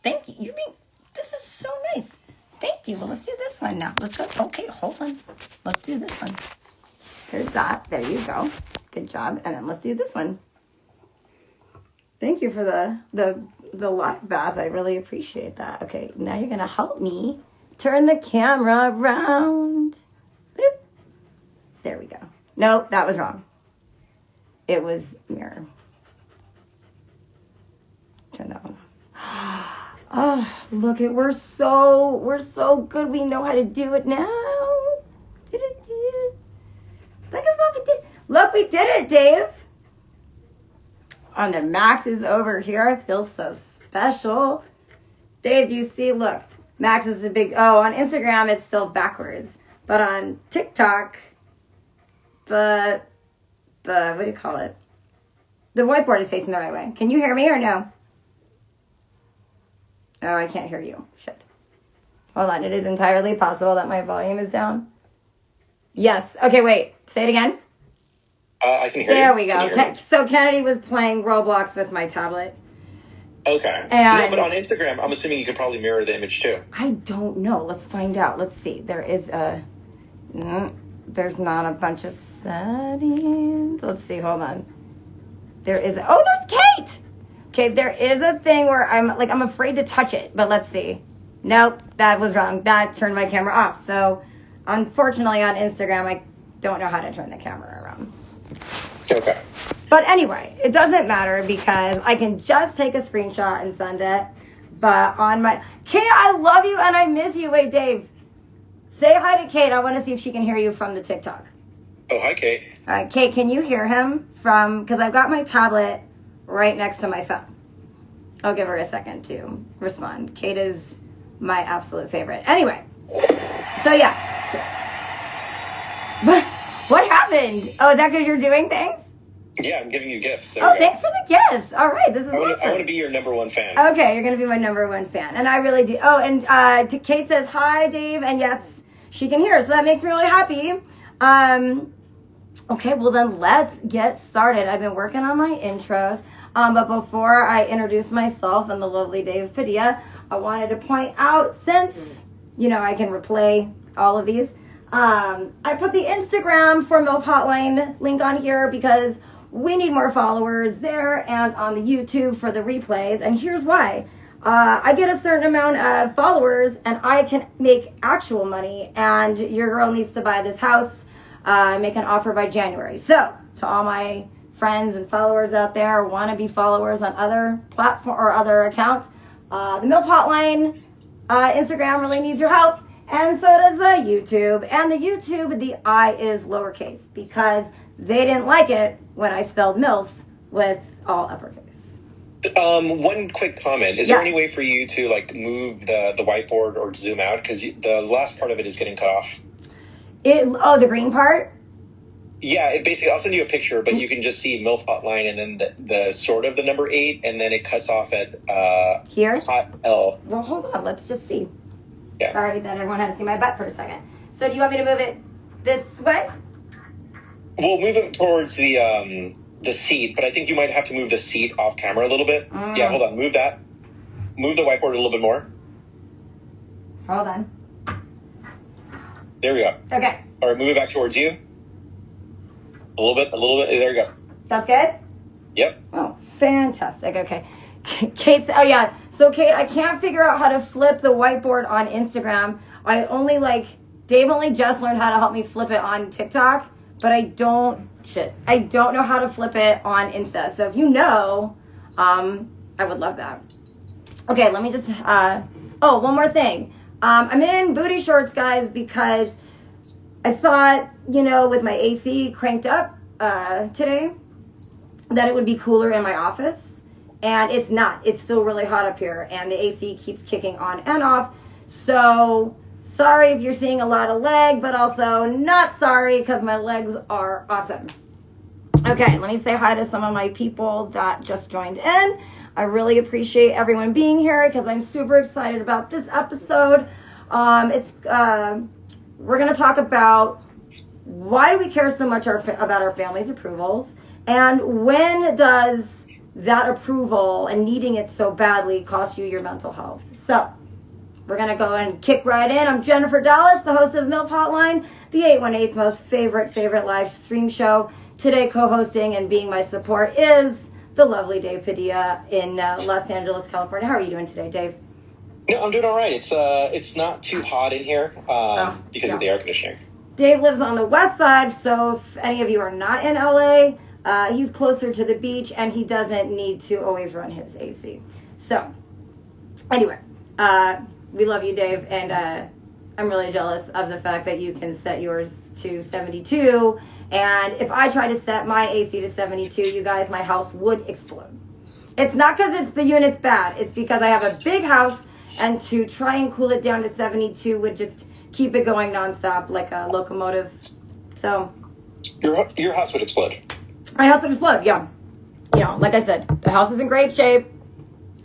Thank you. This is so nice. Thank you. Well, let's do this one now. Let's go. Okay, hold on. Let's do this one. There's that. There you go. Good job. And then let's do this one. Thank you for the live bath. I really appreciate that. Okay, now you're going to help me turn the camera around. Boop. There we go. No, that was wrong. It was mirror. Turn that one off. Oh, look it. We're so good. We know how to do it now. Look at what we did. Look, we did it, Dave. And then Max is over here. I feel so special. Dave, you see, look. Max is a big, on Instagram, it's still backwards. But on TikTok, what do you call it? The whiteboard is facing the right way. Can you hear me or no? Oh, I can't hear you. Shit. Hold on. It is entirely possible that my volume is down. Yes. Okay, wait. Say it again. I can hear you. There we go. So Kennedy was playing Roblox with my tablet. Okay. And but on Instagram, I'm assuming you could probably mirror the image too. I don't know. Let's find out. Let's see. There's not a bunch of settings. Let's see. Hold on. There's Kate. Okay, there is a thing where I'm afraid to touch it, but let's see. Nope, that was wrong. That turned my camera off. So, unfortunately, on Instagram, I don't know how to turn the camera around. Okay. But anyway, it doesn't matter because I can just take a screenshot and send it. But on my... Kate, I love you and I miss you. Wait, Dave. Say hi to Kate. I want to see if she can hear you from the TikTok. Oh, hi, Kate. All right, Kate, can you hear him from... Because I've got my tablet right next to my phone. I'll give her a second to respond. Kate is my absolute favorite. Anyway, so yeah. What happened? Oh, is that because you're doing things? Yeah, I'm giving you gifts. Thanks for the gifts. All right, this is awesome. I want to be your number one fan. Okay, you're going to be my number one fan. And I really do. Oh, and Kate says, hi, Dave. And yes, she can hear. So that makes me really happy. Okay, well then let's get started. I've been working on my intros. But before I introduce myself and the lovely Dave Padilla, I wanted to point out, since, I can replay all of these, I put the Instagram for MILF Hotline link on here because we need more followers there and on the YouTube for the replays. And here's why. I get a certain amount of followers and I can make actual money, and your girl needs to buy this house, make an offer by January. So, to all my friends and followers out there, wannabe followers on other platform or other accounts, the MILF Hotline Instagram really needs your help, and so does the YouTube. And the YouTube, the I is lowercase because they didn't like it when I spelled MILF with all uppercase. One quick comment. Is there any way for you to move the whiteboard or zoom out? Because the last part of it is getting cut off. The green part? Yeah, basically, I'll send you a picture, but you can just see MILF Hotline and then the sort of the number 8, and then it cuts off at here? Hot L. Well, hold on. Let's just see. Yeah. Sorry that everyone had to see my butt for a second. So do you want me to move it this way? We'll move it towards the seat, but I think you might have to move the seat off camera a little bit. Yeah, hold on. Move that. Move the whiteboard a little bit more. Hold on. There we go. Okay. All right, move it back towards you. A little bit. There you go. That's good? Yep. Oh, fantastic. Okay. Kate's, So, Kate, I can't figure out how to flip the whiteboard on Instagram. Dave only just learned how to help me flip it on TikTok, but I don't know how to flip it on Insta. So if you know, I would love that. Okay, let me just, one more thing. I'm in booty shorts, guys, because I thought, with my AC cranked up today, that it would be cooler in my office. And it's not. It's still really hot up here. And the AC keeps kicking on and off. So, sorry if you're seeing a lot of leg, but also not sorry because my legs are awesome. Okay, let me say hi to some of my people that just joined in. I really appreciate everyone being here because I'm super excited about this episode. We're going to talk about why do we care so much about our family's approvals, and when does that approval and needing it so badly cost you your mental health. So we're going to go and kick right in. I'm Jennifer Dallas, the host of MILF Hotline, the 818's most favorite live stream show. Today co-hosting and being my support is the lovely Dave Padilla in Los Angeles, California. How are you doing today, Dave? No, I'm doing all right. It's not too hot in here because of the air conditioning. Dave lives on the west side, so if any of you are not in LA, he's closer to the beach, and he doesn't need to always run his AC. So, anyway, we love you, Dave, and I'm really jealous of the fact that you can set yours to 72. And if I try to set my AC to 72, you guys, my house would explode. It's not because it's the unit's bad. It's because I have a big house, and to try and cool it down to 72 would just keep it going nonstop like a locomotive. So your house would explode. My house would explode, yeah. You know, like I said, the house is in great shape.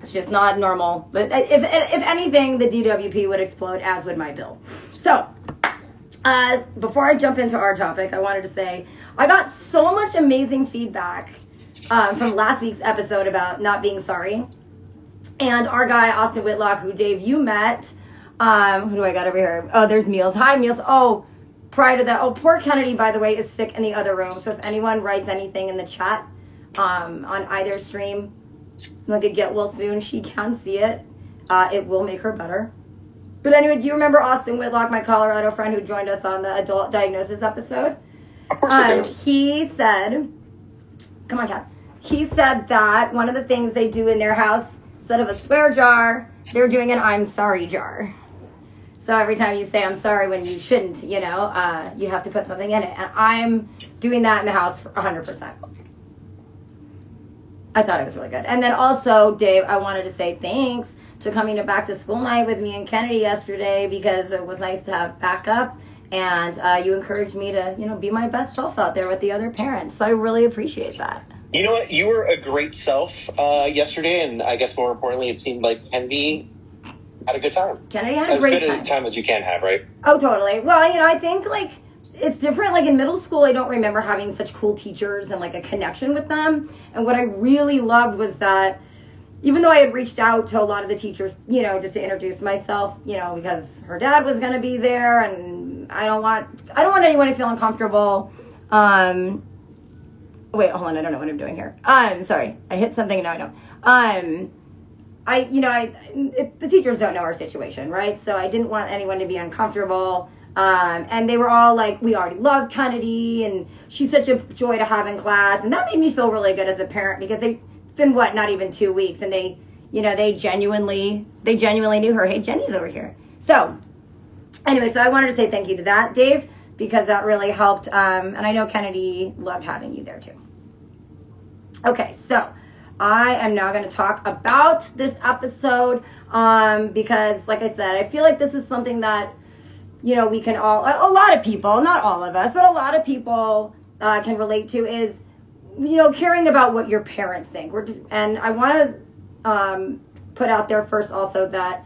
It's just not normal. But if anything, the DWP would explode, as would my bill. So, before I jump into our topic, I wanted to say I got so much amazing feedback from last week's episode about not being sorry. And our guy, Austin Whitlock, who, Dave, you met. Who do I got over here? Oh, there's Meals. Hi, Meals. Oh, prior to that, poor Kennedy, by the way, is sick in the other room. So if anyone writes anything in the chat on either stream, like a get well soon, she can see it. It will make her better. But anyway, do you remember Austin Whitlock, my Colorado friend who joined us on the adult diagnosis episode? Of course I do. He said, come on, Cass. He said that one of the things they do in their house, instead of a swear jar, they're doing an I'm sorry jar. So every time you say I'm sorry when you shouldn't, you know, you have to put something in it. And I'm doing that in the house for 100%. I thought it was really good. And then also, Dave, I wanted to say thanks to coming to back to school night with me and Kennedy yesterday, because it was nice to have backup. And you encouraged me to, you know, be my best self out there with the other parents. So I really appreciate that. You know what? You were a great self yesterday, and I guess more importantly, it seemed like Kennedy had a good time. Kennedy had a great time. As good a time as you can have, right? Oh, totally. Well, you know, I think, like, it's different. Like, in middle school, I don't remember having such cool teachers and, like, a connection with them. And what I really loved was that even though I had reached out to a lot of the teachers, you know, just to introduce myself, you know, because her dad was going to be there, and I don't want anyone to feel uncomfortable. Wait, hold on. I don't know what I'm doing here. Sorry. I hit something. No, I don't. The teachers don't know our situation, right? So I didn't want anyone to be uncomfortable. And they were all like, we already love Kennedy, and she's such a joy to have in class. And that made me feel really good as a parent, because it's been, not even 2 weeks. And they genuinely knew her. Hey, Jenny's over here. So anyway, so I wanted to say thank you to that, Dave, because that really helped. And I know Kennedy loved having you there too. Okay, so I am now going to talk about this episode because, like I said, I feel like this is something that, you know, we can all, a lot of people, not all of us, but a lot of people can relate to, is, you know, caring about what your parents think. And I want to put out there first also that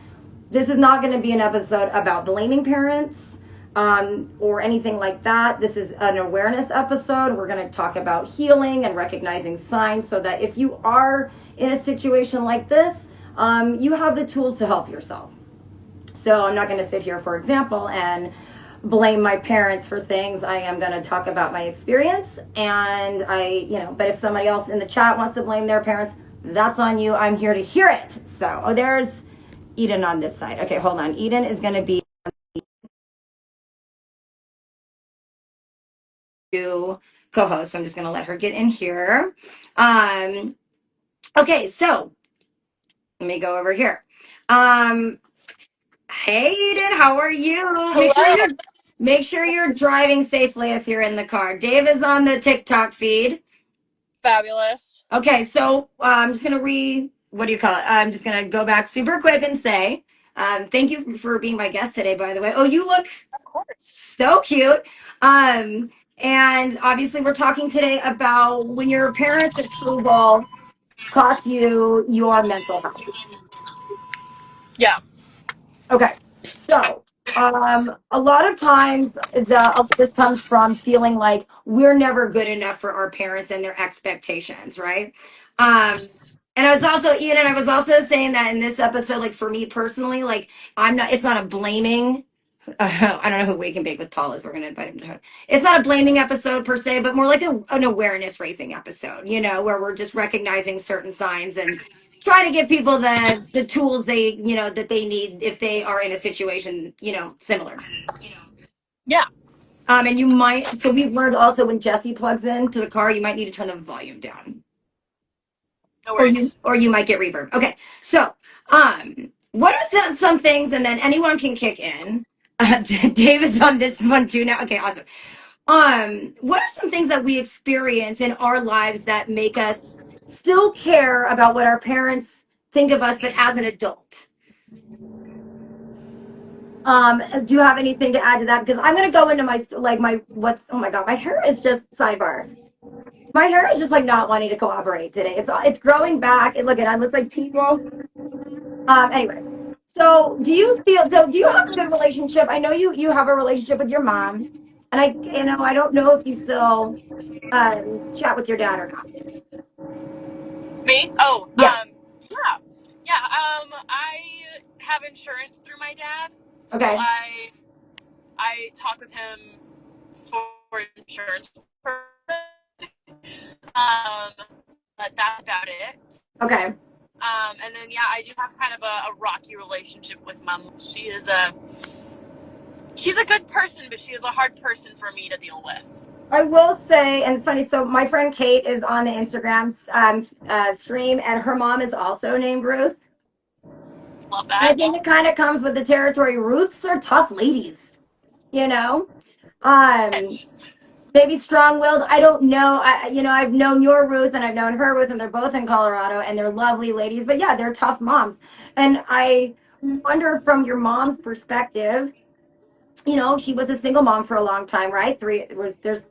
this is not going to be an episode about blaming parents or anything like that. This is an awareness episode. We're going to talk about healing and recognizing signs, so that if you are in a situation like this, you have the tools to help yourself. So I'm not going to sit here, for example, and blame my parents for things. I am going to talk about my experience, and but if somebody else in the chat wants to blame their parents, that's on you. I'm here to hear it. So, there's Eden on this side. Okay, hold on. Eden is going to be co-host. So I'm just going to let her get in here. Okay, so let me go over here. Hey, Eden, how are you? Make sure you're driving safely if you're in the car. Dave is on the TikTok feed. Fabulous. Okay, so I'm just going to I'm just going to go back super quick and say, thank you for being my guest today, by the way. Oh, you look so cute. And obviously we're talking today about when your parents' approval cost you your mental health. Yeah. Okay, so a lot of times this comes from feeling like we're never good enough for our parents and their expectations, right? And I was also, Ian, and I was also saying that in this episode, like for me personally, like it's not a blaming. I don't know who Wake and Bake with Paul is. We're going to invite him to her. It's not a blaming episode per se, but more like an awareness raising episode, where we're just recognizing certain signs and trying to give people the tools that they need if they are in a situation, similar. Yeah. And so we've learned also when Jesse plugs into the car, you might need to turn the volume down. No worries. Or you might get reverb. Okay. So, what are some things, and then anyone can kick in. Dave is on this one too now. Okay, awesome. What are some things that we experience in our lives that make us still care about what our parents think of us, but as an adult? Do you have anything to add to that? Because I'm gonna go into oh my god, my hair is just sidebar. My hair is just like not wanting to cooperate today. It's growing back. And look at I look like people. Anyway, so do you have a good relationship? I know you have a relationship with your mom, and I don't know if you still chat with your dad or not. Me? Oh, Yeah. yeah. I have insurance through my dad, so Okay. I talk with him for insurance purposes. But that's about it. Okay. And then I do have kind of a rocky relationship with mom. She's a good person, but she is a hard person for me to deal with. I will say, and it's funny, so my friend Kate is on the Instagram stream, and her mom is also named Ruth. Love that. I think it kind of comes with the territory. Ruths are tough ladies, maybe strong-willed. I don't know. I've known your Ruth and I've known her Ruth, and they're both in Colorado, and they're lovely ladies. But yeah, they're tough moms. And I wonder, from your mom's perspective, she was a single mom for a long time, right? There's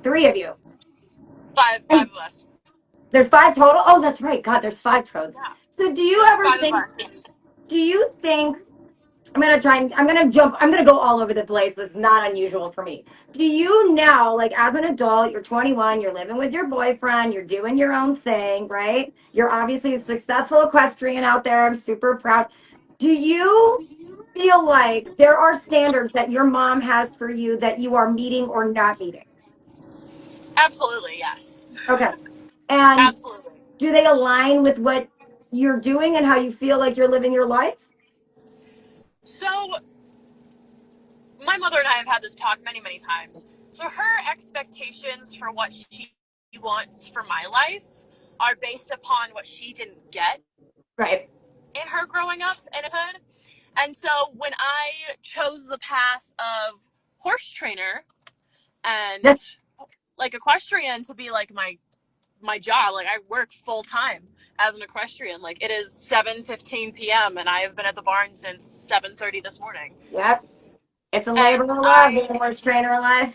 three of you. Five of us. There's 5 total? Oh, that's right. God, there's 5 trodes. Yeah. So do you ever think, I'm gonna go all over the place. It's not unusual for me. Do you now, like as an adult, you're 21, you're living with your boyfriend, you're doing your own thing, right? You're obviously a successful equestrian out there. I'm super proud. Do you feel like there are standards that your mom has for you that you are meeting or not meeting? Absolutely, yes. Okay. And absolutely. Do they align with what you're doing and how you feel like you're living your life? So, my mother and I have had this talk many, many times. So her expectations for what she wants for my life are based upon what she didn't get. Right. In her growing up in a hood. And so when I chose the path of horse trainer and like equestrian to be like my job, like I work full time as an equestrian. Like it is 7:15 p.m. and I have been at the barn since 7:30 this morning. Yep. It's a labor of love being a horse trainer in life.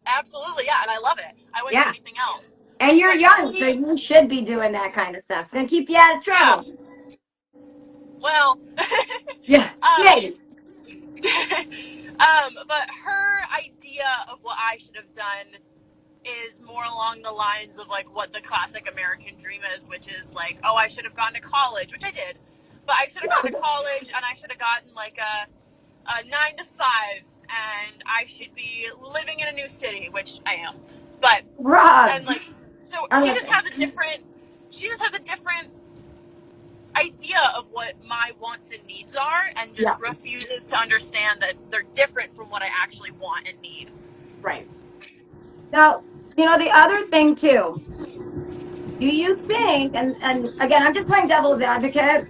Absolutely, yeah, and I love it. I wouldn't do anything else. And you're young, so you should be doing that kind of stuff. It's gonna keep you out of trouble. Yeah. Well, yeah. But her idea of what I should have done is more along the lines of like what the classic American dream is, which is like, oh, I should have gone to college, which I did, but I should have gone to college and I should have gotten like a 9 to 5, and I should be living in a new city, which I am. But and like, so she just has a different idea of what my wants and needs are, and just refuses to understand that they're different from what I actually want and need. Right. Now, the other thing too, do you think, and again, I'm just playing devil's advocate,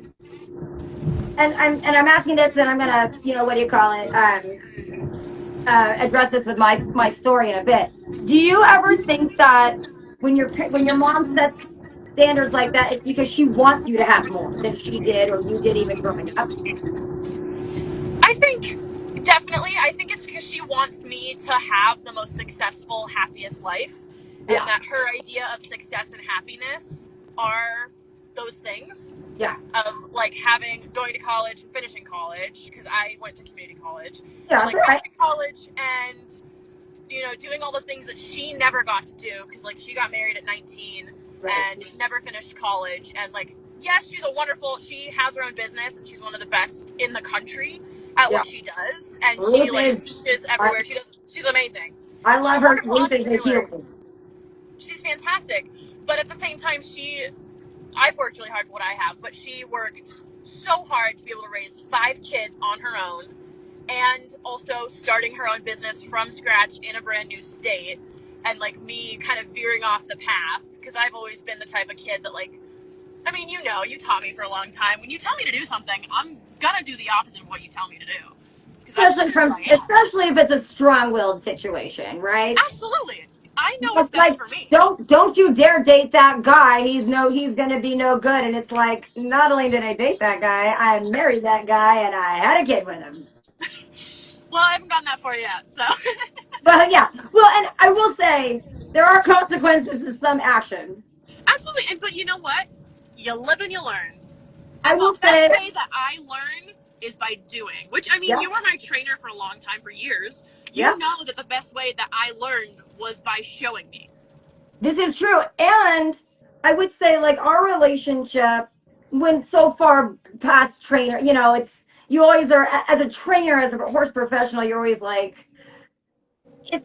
and I'm asking this, and I'm gonna, what do you call it, address this with my story in a bit. Do you ever think that when your mom sets standards like that, it's because she wants you to have more than she did or you did even growing up? I think definitely. I think it's because she wants me to have the most successful, happiest life, and that her idea of success and happiness are those things. Yeah. Of like going to college and finishing college, because I went to community college. Yeah, and, like finishing college and doing all the things that she never got to do, because like she got married at 19 Right. and never finished college. And like, yes, she has her own business and she's one of the best in the country at Yeah. what she does. And she Ruth like is, teaches I, everywhere. She's amazing. I She's a love her. wonderful Ruth is a entrepreneur. hero. She's fantastic. But at the same time, I've worked really hard for what I have, but she worked so hard to be able to raise 5 kids on her own and also starting her own business from scratch in a brand new state, and like me kind of veering off the path because I've always been the type of kid that like, I mean, you taught me for a long time. When you tell me to do something, I'm gonna do the opposite of what you tell me to do because that's just who I am. Especially if it's a strong-willed situation, right? Absolutely. I know what's It's best like, for me. don't you dare date that guy. He's gonna be no good. And it's like, not only did I date that guy, I married that guy and I had a kid with him. Well, I haven't gotten that far yet, so. But yeah, well, and I will say there are consequences to some actions. Absolutely. But you know what? You live and you learn. I And will the best say, way that I learn is by doing. Which, I mean, yeah, you were my trainer for a long time, for years. yeah, You know that the best way that I learned was by showing me. this is true. And I would say, like, our relationship went so far past trainer. It's you always are as a trainer, as a horse professional. You're always like,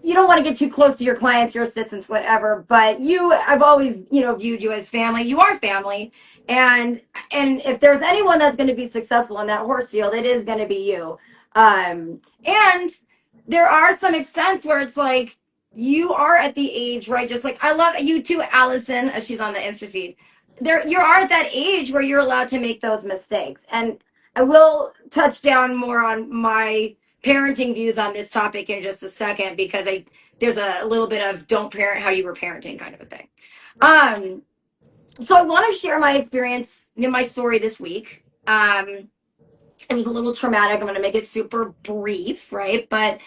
you don't want to get too close to your clients, your assistants, whatever. But I've always, viewed you as family. You are family, and if there's anyone that's going to be successful in that horse field, it is going to be you. And there are some extents where it's like you are at the age, right? Just like I love you too, Allison, as she's on the Insta feed. You are at that age where you're allowed to make those mistakes, and I will touch down more on my parenting views on this topic in just a second because there's a little bit of don't parent how you were parenting kind of a thing. So I want to share my experience in my story this week. It was a little traumatic. I'm going to make it super brief, right? But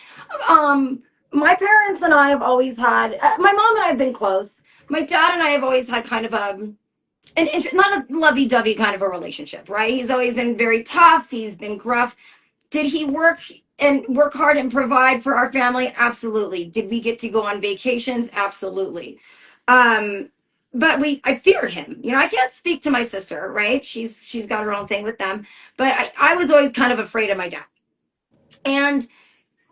my parents and I have always had, my mom and I have been close. My dad and I have always had kind of not a lovey-dovey kind of a relationship, right? He's always been very tough. He's been gruff. Did he work hard and provide for our family? Absolutely. Did we get to go on vacations? Absolutely. But I feared him. I can't speak to my sister, right? She's got her own thing with them. But I was always kind of afraid of my dad. And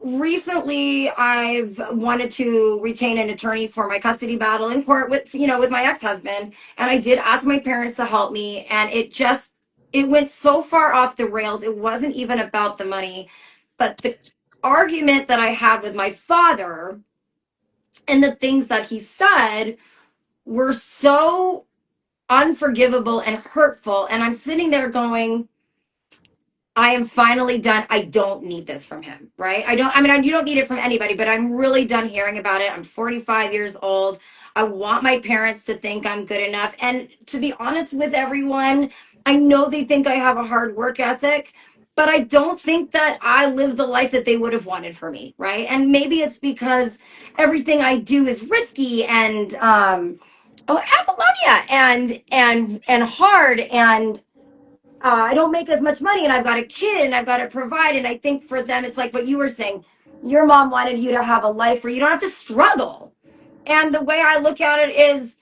recently I've wanted to retain an attorney for my custody battle in court with my ex-husband. And I did ask my parents to help me. And it went so far off the rails. It wasn't even about the money. But the argument that I had with my father and the things that he said were so unforgivable and hurtful. And I'm sitting there going, I am finally done. I don't need this from him, right? You don't need it from anybody, but I'm really done hearing about it. I'm 45 years old. I want my parents to think I'm good enough. And to be honest with everyone, I know they think I have a hard work ethic, but I don't think that I live the life that they would have wanted for me, right? And maybe it's because everything I do is risky and Apollonia and hard, and I don't make as much money, and I've got a kid and I've got to provide. And I think for them, it's like what you were saying. Your mom wanted you to have a life where you don't have to struggle. And the way I look at it is,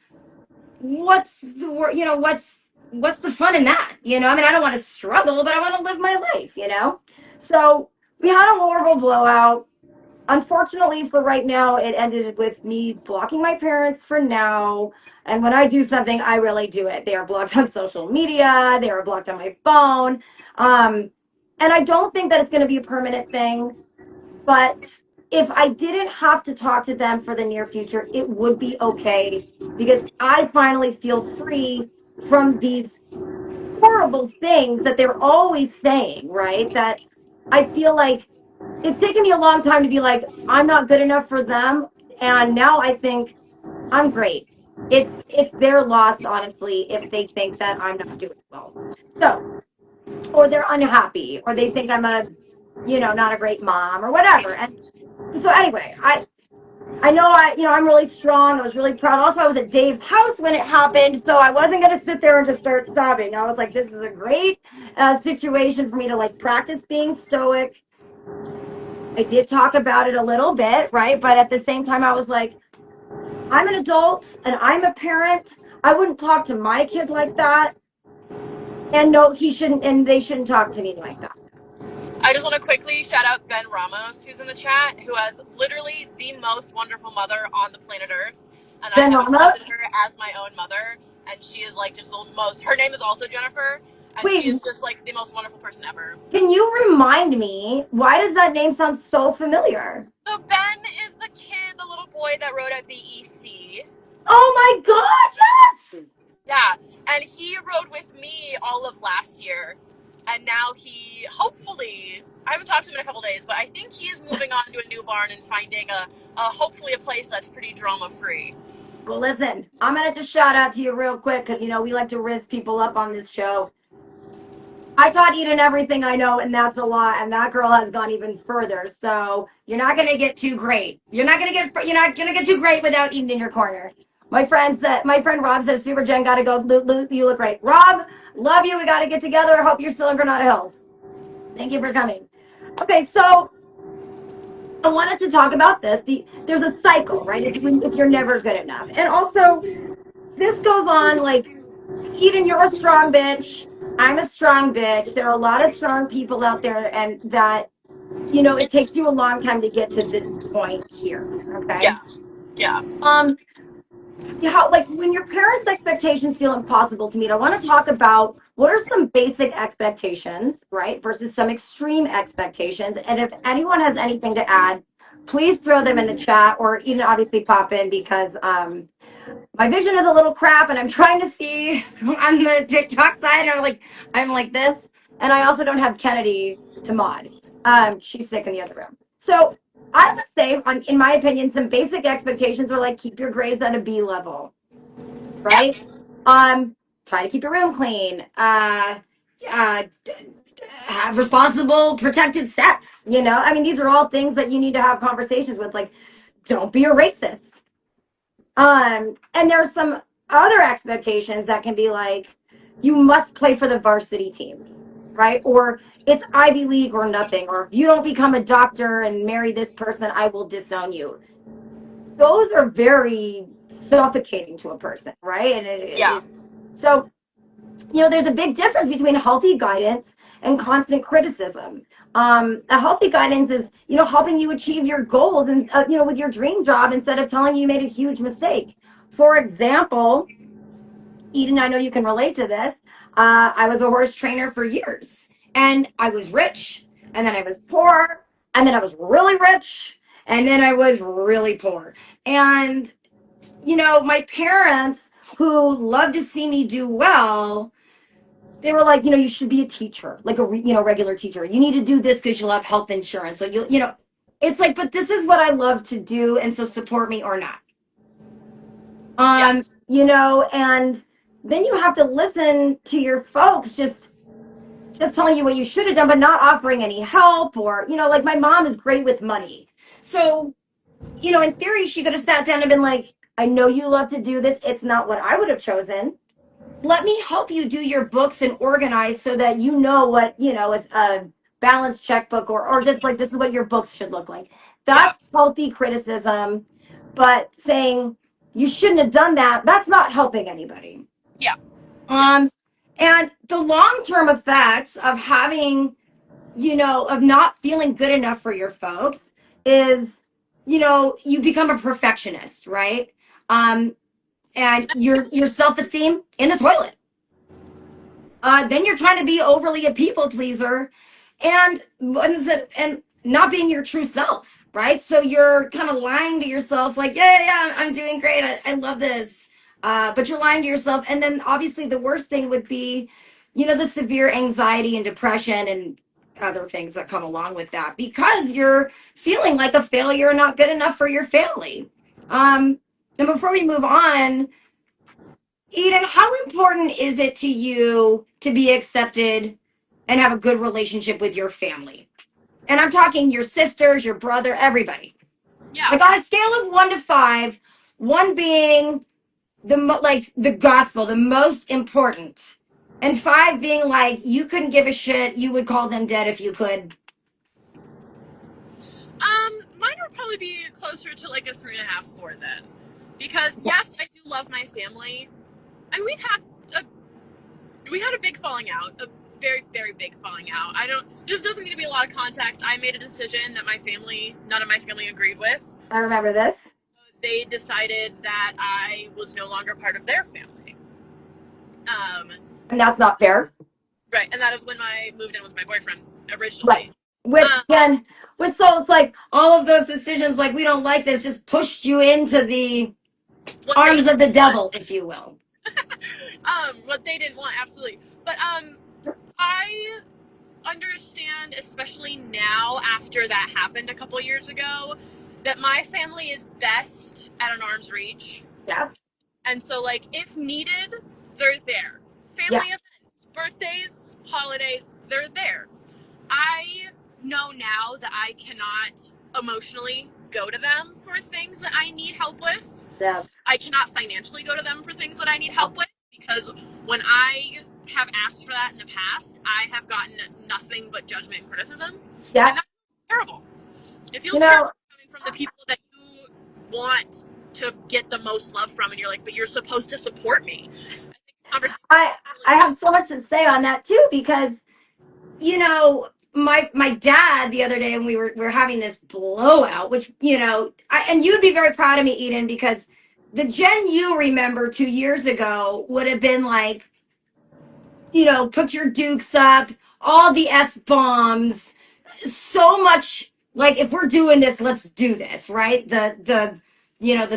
what's the fun in that? I don't want to struggle, but I want to live my life, So we had a horrible blowout. Unfortunately, for right now, it ended with me blocking my parents for now. And when I do something, I really do it. They are blocked on social media. They are blocked on my phone. And I don't think that it's going to be a permanent thing. But if I didn't have to talk to them for the near future, it would be okay because I finally feel free from these horrible things that they're always saying, right? That I feel like it's taken me a long time to be like, I'm not good enough for them. And now I think I'm great. It's their loss, honestly, if they think that I'm not doing well. So, or they're unhappy, or they think I'm not a great mom or whatever. And so anyway, I know I'm really strong. I was really proud. Also, I was at Dave's house when it happened, so I wasn't going to sit there and just start sobbing. I was like, this is a great situation for me to like practice being stoic. I did talk about it a little bit, right? But at the same time, I was like, I'm an adult and I'm a parent. I wouldn't talk to my kid like that. And no, he shouldn't, and they shouldn't talk to me like that. I just want to quickly shout out Ben Ramos, who's in the chat, who has literally the most wonderful mother on the planet Earth. And I Ben have Ramos? adopted her as my own mother. And she is like just the most, her name is also Jennifer. And Wait. she is just like the most wonderful person ever. Can you remind me, why does that name sound so familiar? So Ben is the kid, the little boy that rode at BEC. Oh my God, yes! Yeah, and he rode with me all of last year. And now he, hopefully, I haven't talked to him in a couple days, but I think he is moving on to a new barn and finding hopefully a place that's pretty drama-free. Well, listen, I'm going to just shout out to you real quick because, you know, we like to riz people up on this show. I taught Eden everything I know, and that's a lot, and that girl has gone even further. So you're not going to get too great. You're not going to get too great without Eden in your corner. My friend Rob says, Super Jen, got to go. You look great. Rob, love you. We got to get together. I hope you're still in Granada Hills. Thank you for coming. Okay, so I wanted to talk about this. There's a cycle, right? If you're never good enough. And also, this goes on like, Eden, you're a strong bitch. I'm a strong bitch. There are a lot of strong people out there, and that, you know, it takes you a long time to get to this point here. Okay. Yeah. How, like, when your parents' expectations feel impossible to meet, I want to talk about what are some basic expectations, right, versus some extreme expectations. And if anyone has anything to add, please throw them in the chat, or even obviously pop in, because my vision is a little crap, and I'm trying to see on the TikTok side, and I'm like this, and I also don't have Kennedy to mod. She's sick in the other room. So I would say, in my opinion, some basic expectations are like, keep your grades at a B level, right? Try to keep your room clean. Have responsible, protected sex. You know, I mean, these are all things that you need to have conversations with. Like, don't be a racist. And there's some other expectations that can be like, you must play for the varsity team, right? Or it's Ivy League or nothing. Or if you don't become a doctor and marry this person, I will disown you. Those are very suffocating to a person, right? And so, you know, there's a big difference between healthy guidance and constant criticism. A healthy guidance is, you know, helping you achieve your goals and, you know, with your dream job, instead of telling you made a huge mistake. For example, Eden, I know you can relate to this. I was a horse trainer for years, and I was rich, and then I was poor, and then I was really rich, and then I was really poor. And, you know, my parents, who loved to see me do well, they were like, you know, you should be a teacher, like a regular teacher. You need to do this because you'll have health insurance. So you know, it's like, but this is what I love to do, and so support me or not. You know, and then you have to listen to your folks just telling you what you should have done, but not offering any help. Or, you know, like, my mom is great with money. So, you know, in theory, she could have sat down and been like, I know you love to do this. It's not what I would have chosen. Let me help you do your books and organize so that you know what, you know, is a balanced checkbook, or just like, this is what your books should look like. That's healthy criticism. But saying you shouldn't have done that, that's not helping anybody. Yeah. And the long-term effects of having, you know, of not feeling good enough for your folks is, you know, you become a perfectionist, right? And your self-esteem in the toilet. Then you're trying to be overly a people pleaser, and not being your true self, right? So you're kind of lying to yourself, like, yeah, I'm doing great. I love this. But you're lying to yourself. And then obviously the worst thing would be, you know, the severe anxiety and depression and other things that come along with that, because you're feeling like a failure and not good enough for your family. And before we move on, Eden, how important is it to you to be accepted and have a good relationship with your family? And I'm talking your sisters, your brother, everybody. Yeah. Like, on a scale of 1 to 5, 1 being the gospel, the most important, and 5 being like, you couldn't give a shit, you would call them dead if you could. Mine would probably be closer to like a 3.5, 4 then, because yes, I do love my family, and we had a big falling out, a very, very big falling out. This doesn't need to be a lot of context. I made a decision that none of my family agreed with. I remember this. They decided that I was no longer part of their family. And that's not fair. Right, and that is when I moved in with my boyfriend originally. Right. So it's like all of those decisions, like we don't like this, just pushed you into the arms of the devil, if you will. What they didn't want, absolutely. But I understand, especially now after that happened a couple years ago, that my family is best at an arm's reach. Yeah. And so, like, if needed, they're there. Family events, birthdays, holidays, they're there. I know now that I cannot emotionally go to them for things that I need help with. Yeah. I cannot financially go to them for things that I need help with, because when I have asked for that in the past, I have gotten nothing but judgment and criticism. Yeah. And that's terrible. It feels terrible coming from the people that you want to get the most love from, and you're like, but you're supposed to support me. I have so much to say on that too, because my dad the other day, and we were having this blowout, which and you'd be very proud of me, Eden, because the Jen you remember 2 years ago would have been like, put your dukes up, all the F-bombs, so much like, if we're doing this, let's do this, right? The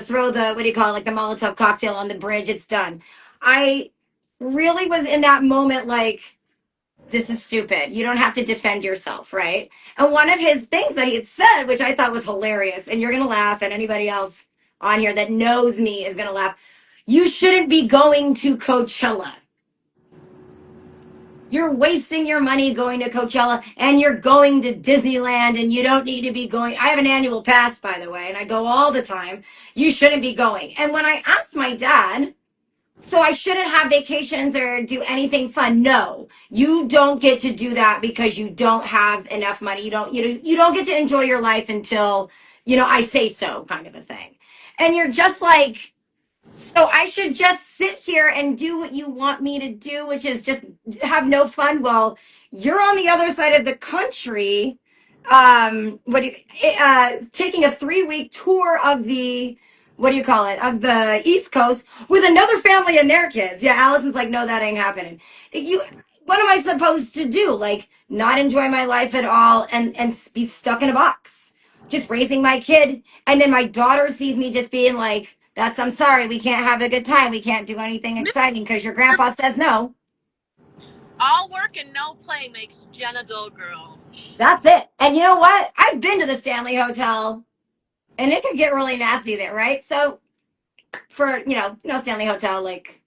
throw the, what do you call it, like the Molotov cocktail on the bridge, it's done. I really was in that moment like, this is stupid. You don't have to defend yourself, right? And one of his things that he had said, which I thought was hilarious, and you're going to laugh, and anybody else on here that knows me is going to laugh. You shouldn't be going to Coachella. You're wasting your money going to Coachella, and you're going to Disneyland, and you don't need to be going. I have an annual pass, by the way, and I go all the time. You shouldn't be going. And when I asked my dad, so I shouldn't have vacations or do anything fun. No, you don't get to do that because you don't have enough money. You don't get to enjoy your life until, I say so, kind of a thing. And you're just like, so I should just sit here and do what you want me to do, which is just have no fun. Well, you're on the other side of the country. Taking a 3-week tour of the, what do you call it, of the East Coast with another family and their kids. Yeah, Allison's like, no, that ain't happening. What am I supposed to do? Like, not enjoy my life at all and be stuck in a box, just raising my kid. And then my daughter sees me just being like, I'm sorry, we can't have a good time. We can't do anything exciting because your grandpa says no. All work and no play makes Jen a dull girl. That's it. And you know what? I've been to the Stanley Hotel, and it could get really nasty there, right? So, for Stanley Hotel, like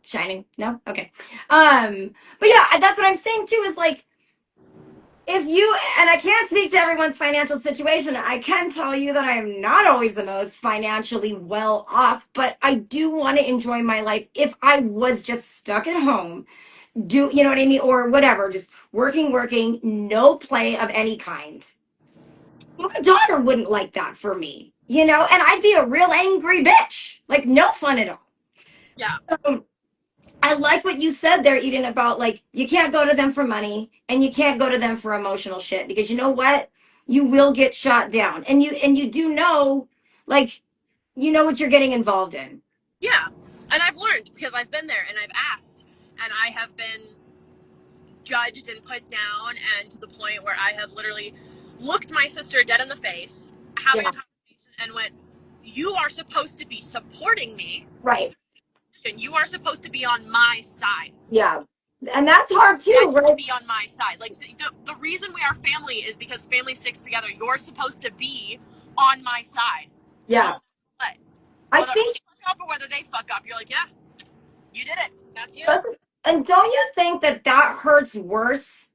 Shining, no, okay. But yeah, that's what I'm saying too. Is like, if you, and I can't speak to everyone's financial situation. I can tell you that I am not always the most financially well off, but I do want to enjoy my life. If I was just stuck at home, you know what I mean? Or whatever, just working, no play of any kind. My daughter wouldn't like that for me, and I'd be a real angry bitch. Like, no fun at all. Yeah. So, I like what you said there, Eden, about like, you can't go to them for money and you can't go to them for emotional shit, because you know what? You will get shot down. And you do know, like, what you're getting involved in. Yeah. And I've learned, because I've been there and I've asked, and I have been judged and put down, and to the point where I have literally looked my sister dead in the face, having a conversation, and went, you are supposed to be supporting me. Right. You are supposed to be on my side. Yeah. And that's hard too, right? To be on my side. Like, the reason we are family is because family sticks together. You're supposed to be on my side. Yeah. Whether I think fuck up or whether they fuck up, you're like, yeah, you did it. That's you. And don't you think that hurts worse?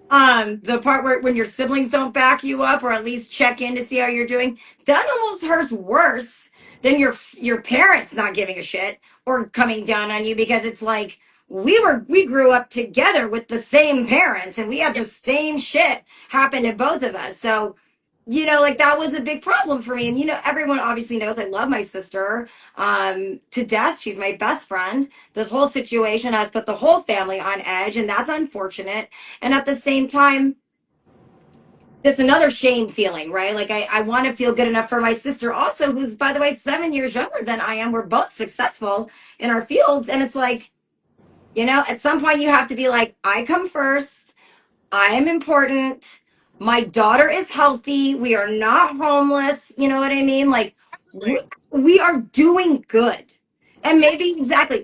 The part where when your siblings don't back you up, or at least check in to see how you're doing, that almost hurts worse than your parents not giving a shit or coming down on you, because it's like, we grew up together with the same parents and we had the same shit happen to both of us. So like that was a big problem for me. And everyone obviously knows I love my sister to death. She's my best friend. This whole situation has put the whole family on edge, and that's unfortunate. And at the same time, it's another shame feeling, right? Like I want to feel good enough for my sister also, who's by the way 7 years younger than I am. We're both successful in our fields. And it's like, at some point you have to be like, I come first. I am important. My daughter is healthy. We are not homeless. You know what I mean? Like we, Absolutely. we are doing good. And Yeah.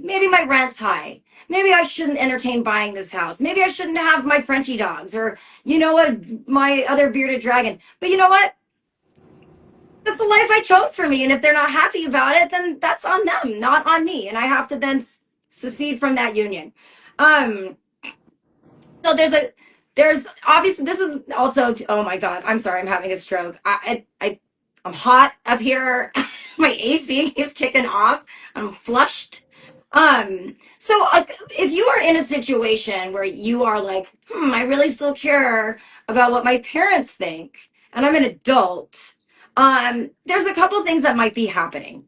maybe my rent's high. Maybe I shouldn't entertain buying this house. Maybe I shouldn't have my Frenchie dogs or my other bearded dragon. But you know what? That's the life I chose for me. And if they're not happy about it, then that's on them, not on me. And I have to then secede from that union. Um, so there's obviously this is also oh my god, I'm sorry, I'm having a stroke. I'm hot up here. My AC is kicking off. I'm flushed. So if you are in a situation where you are like, I really still care about what my parents think, and I'm an adult, there's a couple things that might be happening.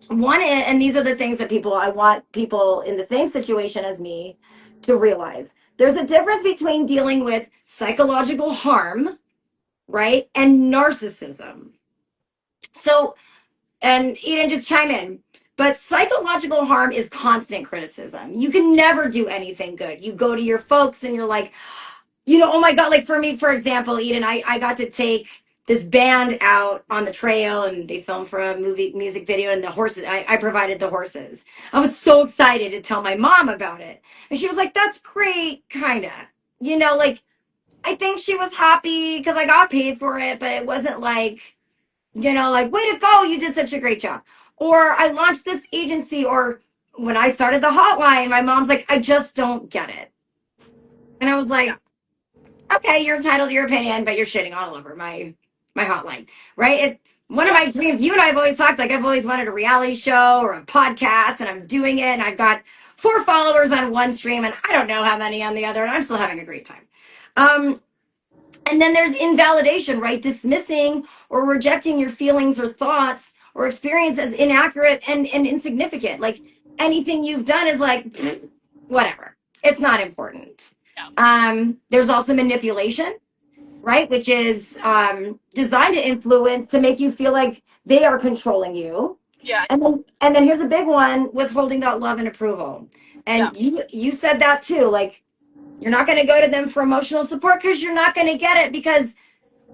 One is, and these are the things that I want people in the same situation as me to realize. There's a difference between dealing with psychological harm, right, and narcissism. So, and Eden, just chime in. But psychological harm is constant criticism. You can never do anything good. You go to your folks and you're like, oh my God, like for me, for example, Eden, I got to take this band out on the trail and they filmed for a music video, and the horses, I provided the horses. I was so excited to tell my mom about it. And she was like, that's great, kinda. Like I think she was happy because I got paid for it, but it wasn't like, like, way to go, you did such a great job. Or I launched this agency, or when I started the hotline, my mom's like, I just don't get it. And I was like, okay, you're entitled to your opinion, but you're shitting all over my hotline, right? One of my dreams, you and I have always talked, like I've always wanted a reality show or a podcast, and I'm doing it, and I've got 4 followers on one stream, and I don't know how many on the other, and I'm still having a great time. And then there's invalidation, right? Dismissing or rejecting your feelings or thoughts or experience as inaccurate and insignificant. Like anything you've done is like, whatever. It's not important. There's also manipulation, right? Which is designed to influence, to make you feel like they are controlling you. Yeah. And then here's a big one: withholding that love and approval. And you said that too. Like you're not going to go to them for emotional support because you're not going to get it, because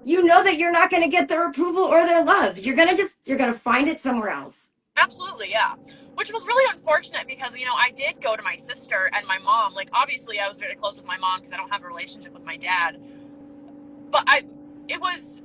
you know that you're not going to get their approval or their love. You're going to find it somewhere else. Absolutely, yeah. Which was really unfortunate because, I did go to my sister and my mom. Like, obviously, I was very close with my mom because I don't have a relationship with my dad. But it was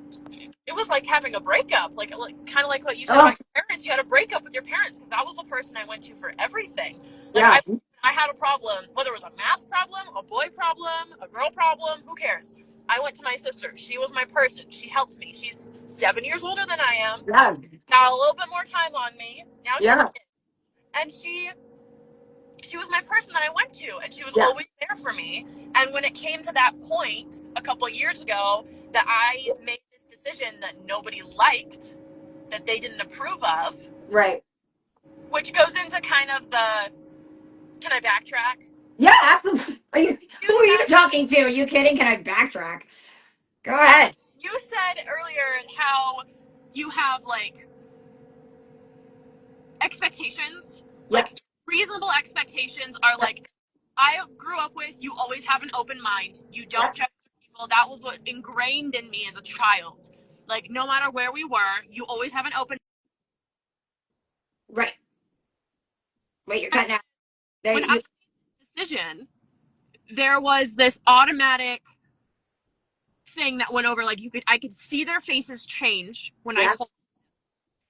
like having a breakup. Like kind of like what you said about your parents. You had a breakup with your parents because that was the person I went to for everything. Like, yeah. I had a problem, whether it was a math problem, a boy problem, a girl problem, who cares? I went to my sister. She was my person. She helped me. She's 7 years older than I am. Yeah. Got a little bit more time on me. Now she's a kid. And she was my person that I went to, and she was always there for me. And when it came to that point a couple of years ago that I made this decision that nobody liked, that they didn't approve of, right, which goes into kind of the, can I backtrack? Yeah, absolutely. Who are you talking to? Are you kidding? Can I backtrack? Go ahead. You said earlier how you have like expectations, like reasonable expectations are like, I grew up with, you always have an open mind. You don't judge people. That was what ingrained in me as a child. Like, no matter where we were, you always have an open. Right. Wait, you're cutting out. When I made the decision, there was this automatic thing that went over. Like, I could see their faces change when I told them.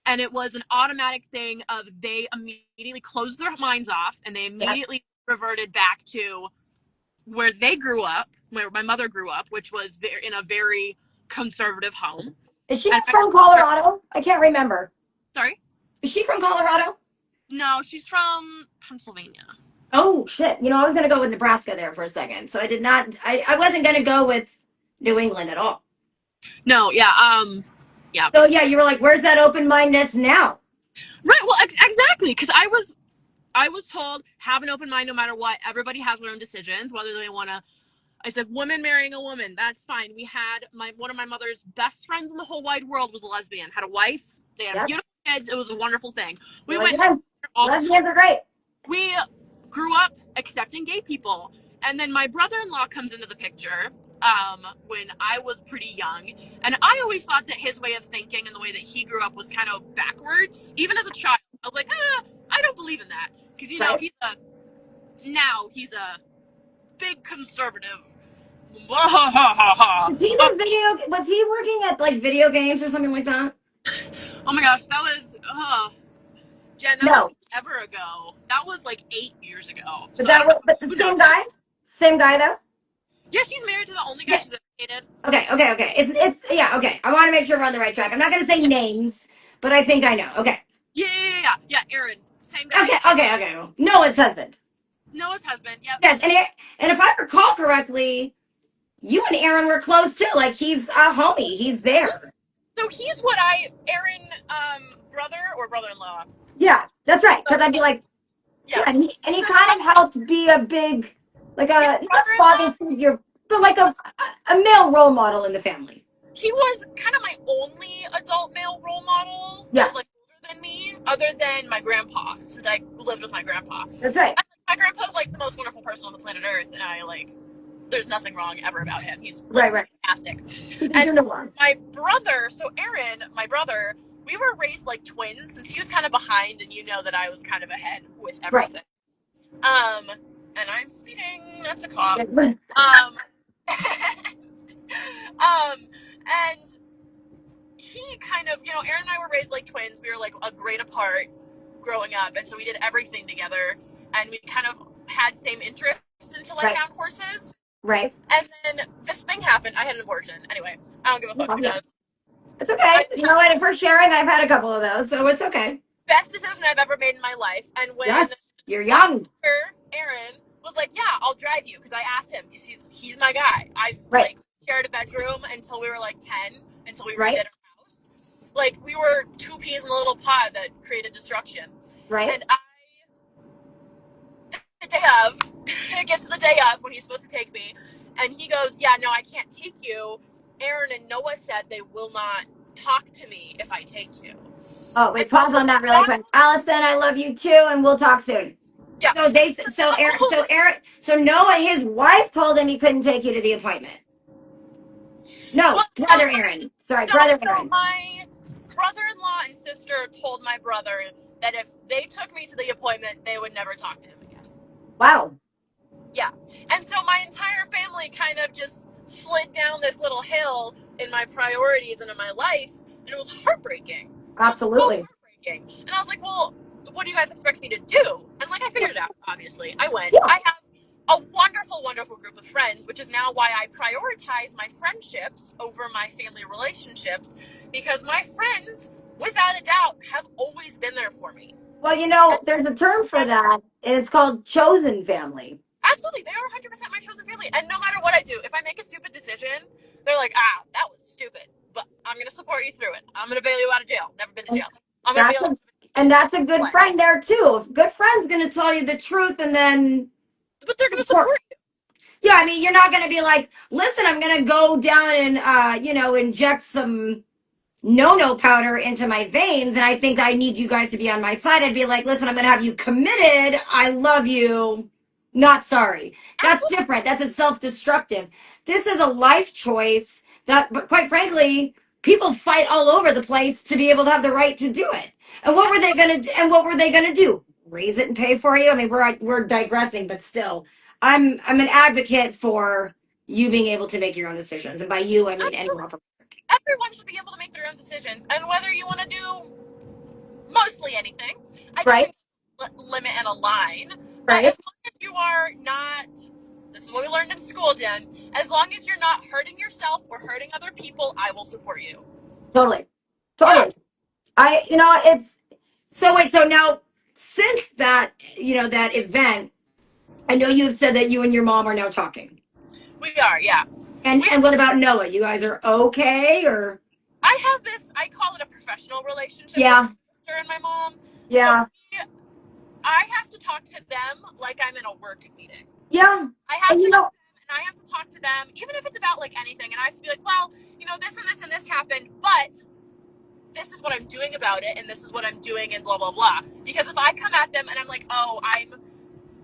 And it was an automatic thing of they immediately closed their minds off and they immediately reverted back to where they grew up, where my mother grew up, which was in a very conservative home. Is she from Colorado? I can't remember. Sorry? Is she from Colorado? No, she's from Pennsylvania. Oh, shit. I was going to go with Nebraska there for a second. So I wasn't going to go with New England at all. No, yeah, yeah. So yeah, you were like, where's that open-mindedness now? Right, well, exactly, because I was told, have an open mind no matter what. Everybody has their own decisions, whether they want to. I said, woman marrying a woman, that's fine. We had one of my mother's best friends in the whole wide world was a lesbian, had a wife, they had Yep. beautiful kids. It was a wonderful thing. We Like, went yeah, all the time. lesbians are great. We grew up accepting gay people. And then my brother-in-law comes into the picture when I was pretty young. And I always thought that his way of thinking and the way that he grew up was kind of backwards. Even as a child, I was like, I don't believe in that. Because, you know, Right. he's a big conservative. Was he the video? Was he working at like video games or something like that? Oh my gosh, that was Jen, that No, was ever ago. That was like 8 years ago. but So I don't know. but the Who knows? same guy though. Yeah, she's married to the only guy Yeah. she's ever dated. Okay. It's yeah. Okay, I want to make sure we're on the right track. I'm not gonna say names, but I think I know. Okay. Yeah, Aaron. Same guy. Okay. Noah's husband. Noah's husband. Yep. Yes, and if I recall correctly, you and Aaron were close too. Like he's a homie. He's there. So he's Aaron, brother or brother-in-law. Yeah, that's right. Because I'd be like, Yeah. and he kind of helped be a big, like a not father figure, but like a male role model in the family. He was kind of my only adult male role model. Yeah. That was like older than me, other than my grandpa, since I lived with my grandpa. That's right. And my grandpa's like the most wonderful person on the planet Earth, and there's nothing wrong ever about him. He's Right. fantastic. And my brother, so Aaron, my brother, we were raised like twins since he was kind of behind, and you know that I was kind of ahead with everything. Right. And I'm speeding. That's a cop. And he kind of, Aaron and I were raised like twins. We were like a grade apart growing up, and so we did everything together, and we kind of had same interests until I found horses. Right. And then this thing happened. I had an abortion. Anyway, I don't give a fuck who does. It's okay. You know what? For sharing, I've had a couple of those, so it's okay. Best decision I've ever made in my life. And when you're young, Aaron was like, "Yeah, I'll drive you," because I asked him because he's my guy. I've shared a bedroom until we were like 10, until we redid our house. Like we were two peas in a little pod that created destruction. Right. And it gets to the day of when he's supposed to take me, and he goes, "Yeah, no, I can't take you. Aaron and Noah said they will not talk to me if I take you." Oh, wait, pause on that really quick. Allison, I love you too, and we'll talk soon. Yeah. So Noah, his wife told him he couldn't take you to the appointment. No, brother Aaron. Sorry, brother Aaron. My brother-in-law and sister told my brother that if they took me to the appointment, they would never talk to him again. Wow. Yeah. And so my entire family kind of just slid down this little hill in my priorities and in my life, and it was heartbreaking. Absolutely. Heartbreaking. And I was like, well, what do you guys expect me to do? And I figured it out, obviously. I went. Yeah. I have a wonderful, wonderful group of friends, which is now why I prioritize my friendships over my family relationships, because my friends, without a doubt, have always been there for me. Well, there's a term for that, and it's called chosen family. Absolutely. They are 100% my chosen family. And no matter what I do, if I make a stupid decision, they're like, that was stupid, but I'm going to support you through it. I'm going to bail you out of jail. Never been to jail. And that's a good friend there, too. A good friend's going to tell you the truth and then... But they're going to support you. Yeah, I mean, you're not going to be like, listen, I'm going to go down and, inject some no-no powder into my veins, and I think I need you guys to be on my side. I'd be like, listen, I'm going to have you committed. I love you. Not sorry. That's different. That's a self-destructive. This is a life choice that, but quite frankly, people fight all over the place to be able to have the right to do it. And what were they going to do? Raise it and pay for you? I mean, we're digressing, but still, I'm an advocate for you being able to make your own decisions. And by you, I mean anyone. Everyone should be able to make their own decisions. And whether you want to do mostly anything, I think limit and align. Right. As long as you are not, this is what we learned in school, Jen, as long as you're not hurting yourself or hurting other people, I will support you. Totally. Yeah. So now, since that, that event, I know you've said that you and your mom are now talking. We are, yeah. And what about Noah? You guys are okay, or? I have this, I call it a professional relationship Yeah. with my sister and my mom. Yeah. So I have to talk to them like I'm in a work meeting. Yeah. I have And to you go know, to them, and I have to talk to them, even if it's about like anything, and I have to be like, well, you know, this and this and this happened, but this is what I'm doing about it, and this is what I'm doing, and blah blah blah. Because if I come at them and I'm like, oh, I'm,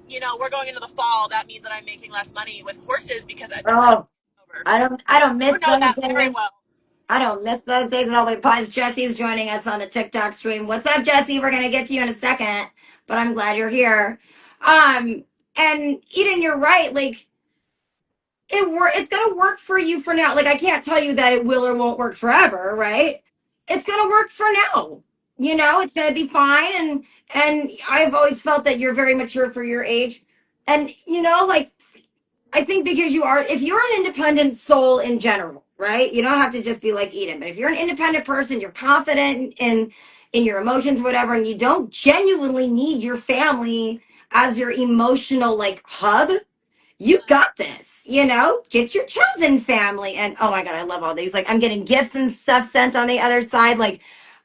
you know, we're going into the fall, that means that I'm making less money with horses because I've been oh, over. I don't miss You know those that very days. well. I don't miss those days at all. Wait, pause. Jesse's joining us on the TikTok stream. What's up, Jesse? We're gonna get to you in a second, but I'm glad you're here. And Eden, you're right. Like it's gonna work for you for now. Like I can't tell you that it will or won't work forever, right? It's gonna work for now. You know, it's gonna be fine. And I've always felt that you're very mature for your age. And you know, like I think because if you're an independent soul in general, right? You don't have to just be like Eden, but if you're an independent person, you're confident in your emotions, whatever, and you don't genuinely need your family as your emotional like hub, you got this, you know, get your chosen family. And oh my God, I love all these. Like I'm getting gifts and stuff sent on the other side. Like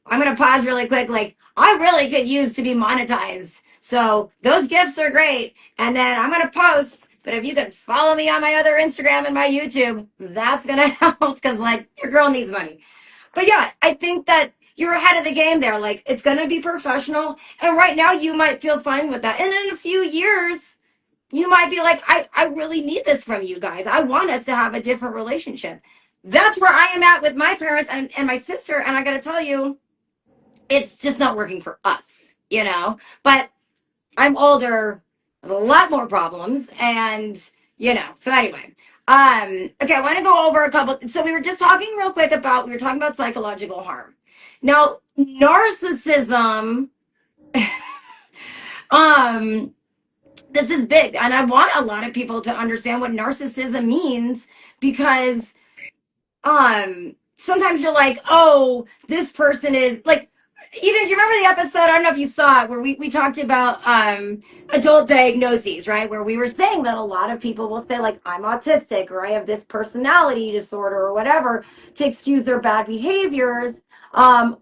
I'm going to pause really quick. Like I really could use to be monetized. So those gifts are great. And then I'm going to post, but if you could follow me on my other Instagram and my YouTube, that's going to help because like your girl needs money. But yeah, I think that you're ahead of the game there. Like it's going to be professional. And right now you might feel fine with that. And in a few years, you might be like, I really need this from you guys. I want us to have a different relationship. That's where I am at with my parents and my sister. And I got to tell you, it's just not working for us, you know? But I'm older, with a lot more problems. And, you know, so anyway. Okay, I want to go over a couple. So we were just talking real quick we were talking about psychological harm. Now, narcissism, this is big, and I want a lot of people to understand what narcissism means because sometimes you're like, oh, this person is like, Eden, do you remember the episode? I don't know if you saw it, where we talked about adult diagnoses, right? Where we were saying that a lot of people will say like, I'm autistic or I have this personality disorder or whatever to excuse their bad behaviors,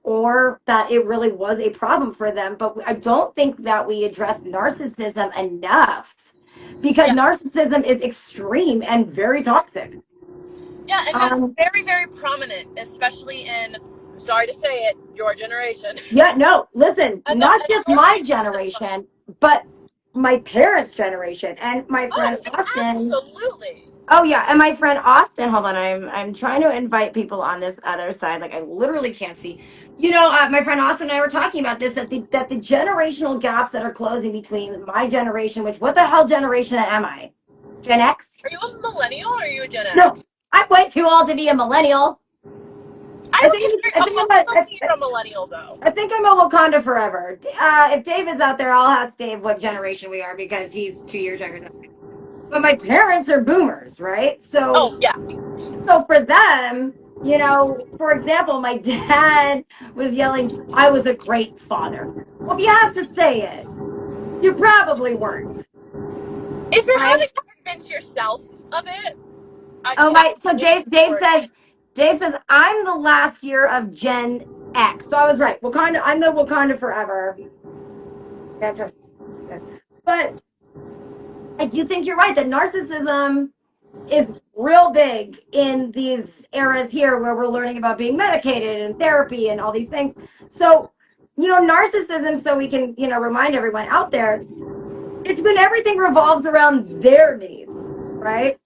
or that it really was a problem for them. But I don't think that we address narcissism enough because narcissism is extreme and very toxic. Yeah, and it's very, very prominent, especially in, sorry to say it, your generation. Yeah, no, listen, not just my generation, but my parents' generation and my friend Austin. Absolutely. Oh yeah, and my friend Austin. Hold on, I'm trying to invite people on this other side. Like I literally can't see. You know, my friend Austin and I were talking about this that the generational gaps that are closing between my generation, which what the hell generation am I? Gen X? Are you a millennial or are you a Gen X? No, I'm way too old to be a millennial. I think you're a millennial though. I think I'm a Wakanda forever. If Dave is out there, I'll ask Dave what generation we are because he's 2 years younger than me. But my parents are boomers, right? So, oh yeah. So for them, you know, for example, my dad was yelling, "I was a great father." Well, if you have to say it, you probably weren't. If you're having to convince yourself of it. So Dave says, I'm the last year of Gen X. So I was right. I'm the Wakanda forever. But I do think you're right that narcissism is real big in these eras here where we're learning about being medicated and therapy and all these things. So, you know, narcissism, so we can, you know, remind everyone out there, it's when everything revolves around their needs, right?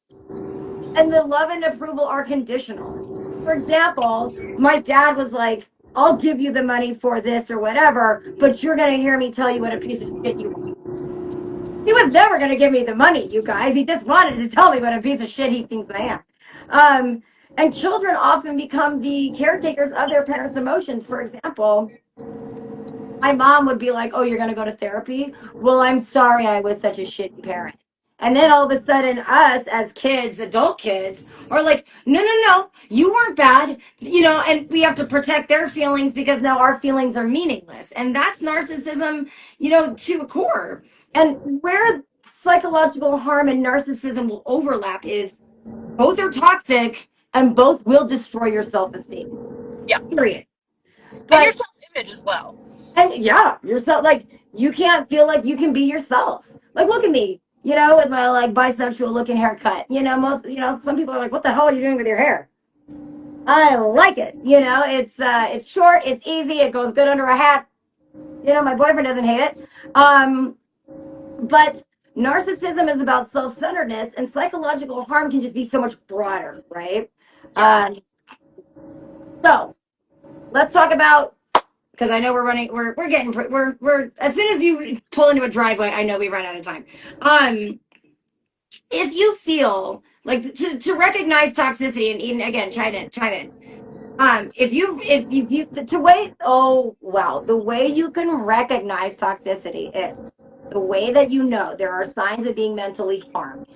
And the love and approval are conditional. For example, my dad was like, I'll give you the money for this or whatever, but you're going to hear me tell you what a piece of shit you are. He was never going to give me the money, you guys. He just wanted to tell me what a piece of shit he thinks I am. And children often become the caretakers of their parents' emotions. For example, my mom would be like, oh, you're going to go to therapy? Well, I'm sorry I was such a shitty parent. And then all of a sudden, us as kids, adult kids, are like, no, you weren't bad, you know, and we have to protect their feelings because now our feelings are meaningless. And that's narcissism, you know, to a core. And where psychological harm and narcissism will overlap is Both are toxic and both will destroy your self-esteem. Yeah. Period. And your self-image as well. And yeah, yourself, like, you can't feel like you can be yourself. Like, look at me, you know, with my like bisexual looking haircut. You know, some people are like, what the hell are you doing with your hair? I like it. You know, it's short, it's easy, it goes good under a hat. You know, my boyfriend doesn't hate it. But narcissism is about self-centeredness, and psychological harm can just be so much broader, right? Yeah. So let's talk about, because I know we're as soon as you pull into a driveway, I know we run out of time. If you feel like to recognize toxicity, and even again, chime in. If you to wait, oh wow, the way you can recognize toxicity is the way that you know there are signs of being mentally harmed.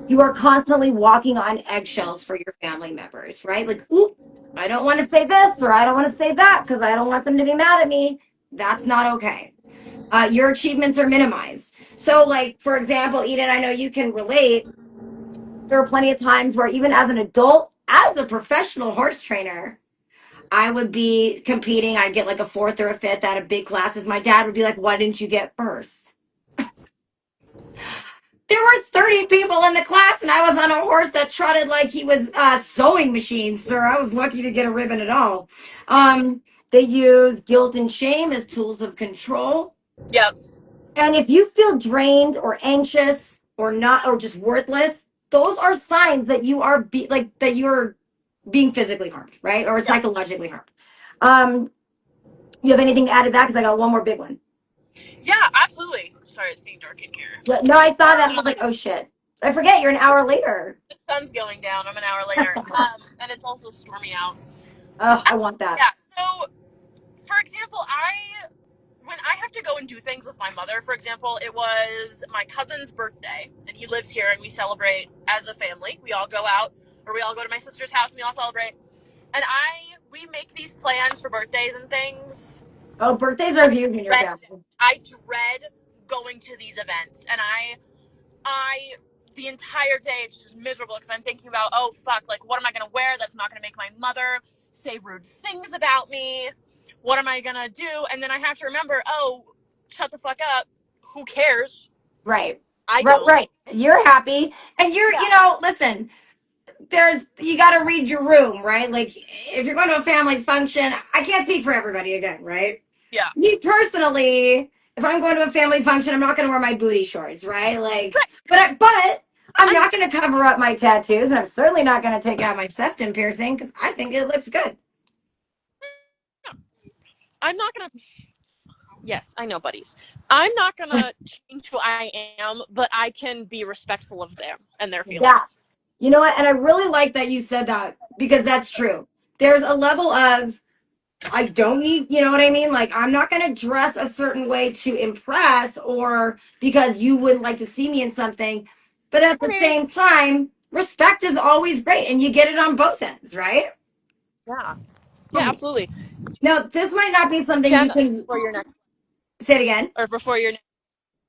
You are constantly walking on eggshells for your family members, right? Like, ooh, I don't want to say this or I don't want to say that because I don't want them to be mad at me. That's not okay. Your achievements are minimized. So, like, for example, Eden, I know you can relate. There are plenty of times where even as an adult, as a professional horse trainer, I would be competing. I'd get like a fourth or a fifth out of big classes. My dad would be like, why didn't you get first? There were 30 people in the class, and I was on a horse that trotted like he was a sewing machine, sir. I was lucky to get a ribbon at all. They use guilt and shame as tools of control. Yep. And if you feel drained or anxious or not, or just worthless, those are signs that you are that you're being physically harmed, right? Or psychologically harmed. You have anything to add to that? Because I got one more big one. Yeah, absolutely. Sorry, it's getting dark in here. No, I saw that. I was like, oh shit. I forget you're an hour later. The sun's going down. I'm an hour later. And it's also stormy out. Oh, I want that. Yeah. So, for example, when I have to go and do things with my mother, for example, it was my cousin's birthday, and he lives here, and we celebrate as a family. We all go out, or we all go to my sister's house, and we all celebrate. And we make these plans for birthdays and things. Oh, birthdays are huge in your family. I dread going to these events, and the entire day it's just miserable because I'm thinking about, oh fuck, like what am I gonna wear that's not gonna make my mother say rude things about me? What am I gonna do? And then I have to remember, oh, shut the fuck up. Who cares? Right. I don't. Right. You're happy, and you know, listen. You got to read your room, right? Like, if you're going to a family function, I can't speak for everybody again, right? Yeah. Me personally, if I'm going to a family function, I'm not going to wear my booty shorts, right? Like, but I'm not going to cover up my tattoos, and I'm certainly not going to take out my septum piercing because I think it looks good. I'm not going to. Yes, I know, buddies. I'm not going to change who I am, but I can be respectful of them and their feelings. Yeah. You know what? And I really like that you said that because that's true. There's a level of, I don't need, you know what I mean? Like, I'm not going to dress a certain way to impress or because you wouldn't like to see me in something. But at the same time, respect is always great. And you get it on both ends, right? Yeah. Yeah, absolutely. Now, this might not be something Jen, you can. before your next. Say it again. Or before your next.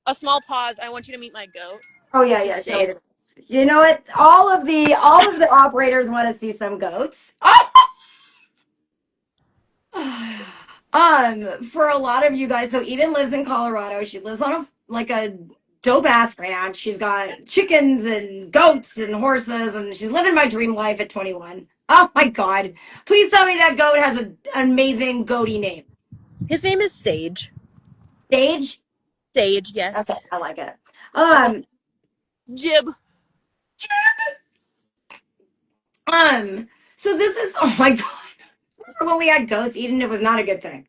A small pause. I want you to meet my goat. Oh, yeah. You know what? All of the operators want to see some goats. For a lot of you guys, so Eden lives in Colorado. She lives on a dope ass ranch. She's got chickens and goats and horses, and she's living my dream life at 21. Oh my god! Please tell me that goat has an amazing goaty name. His name is Sage. Sage? Sage, yes. Okay, I like it. Jib. So this is, oh my god. Remember when we had goats, Eden, it was not a good thing.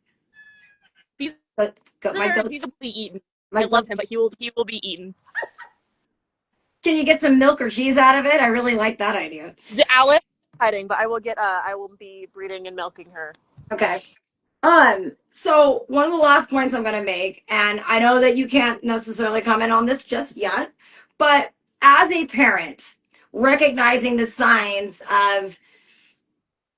These my goats, will be eaten. I love him, but he will be eaten. Can you get some milk or cheese out of it? I really like that idea. The Alice hiding, but I will be breeding and milking her. Okay. So one of the last points I'm going to make, and I know that you can't necessarily comment on this just yet, but as a parent, recognizing the signs of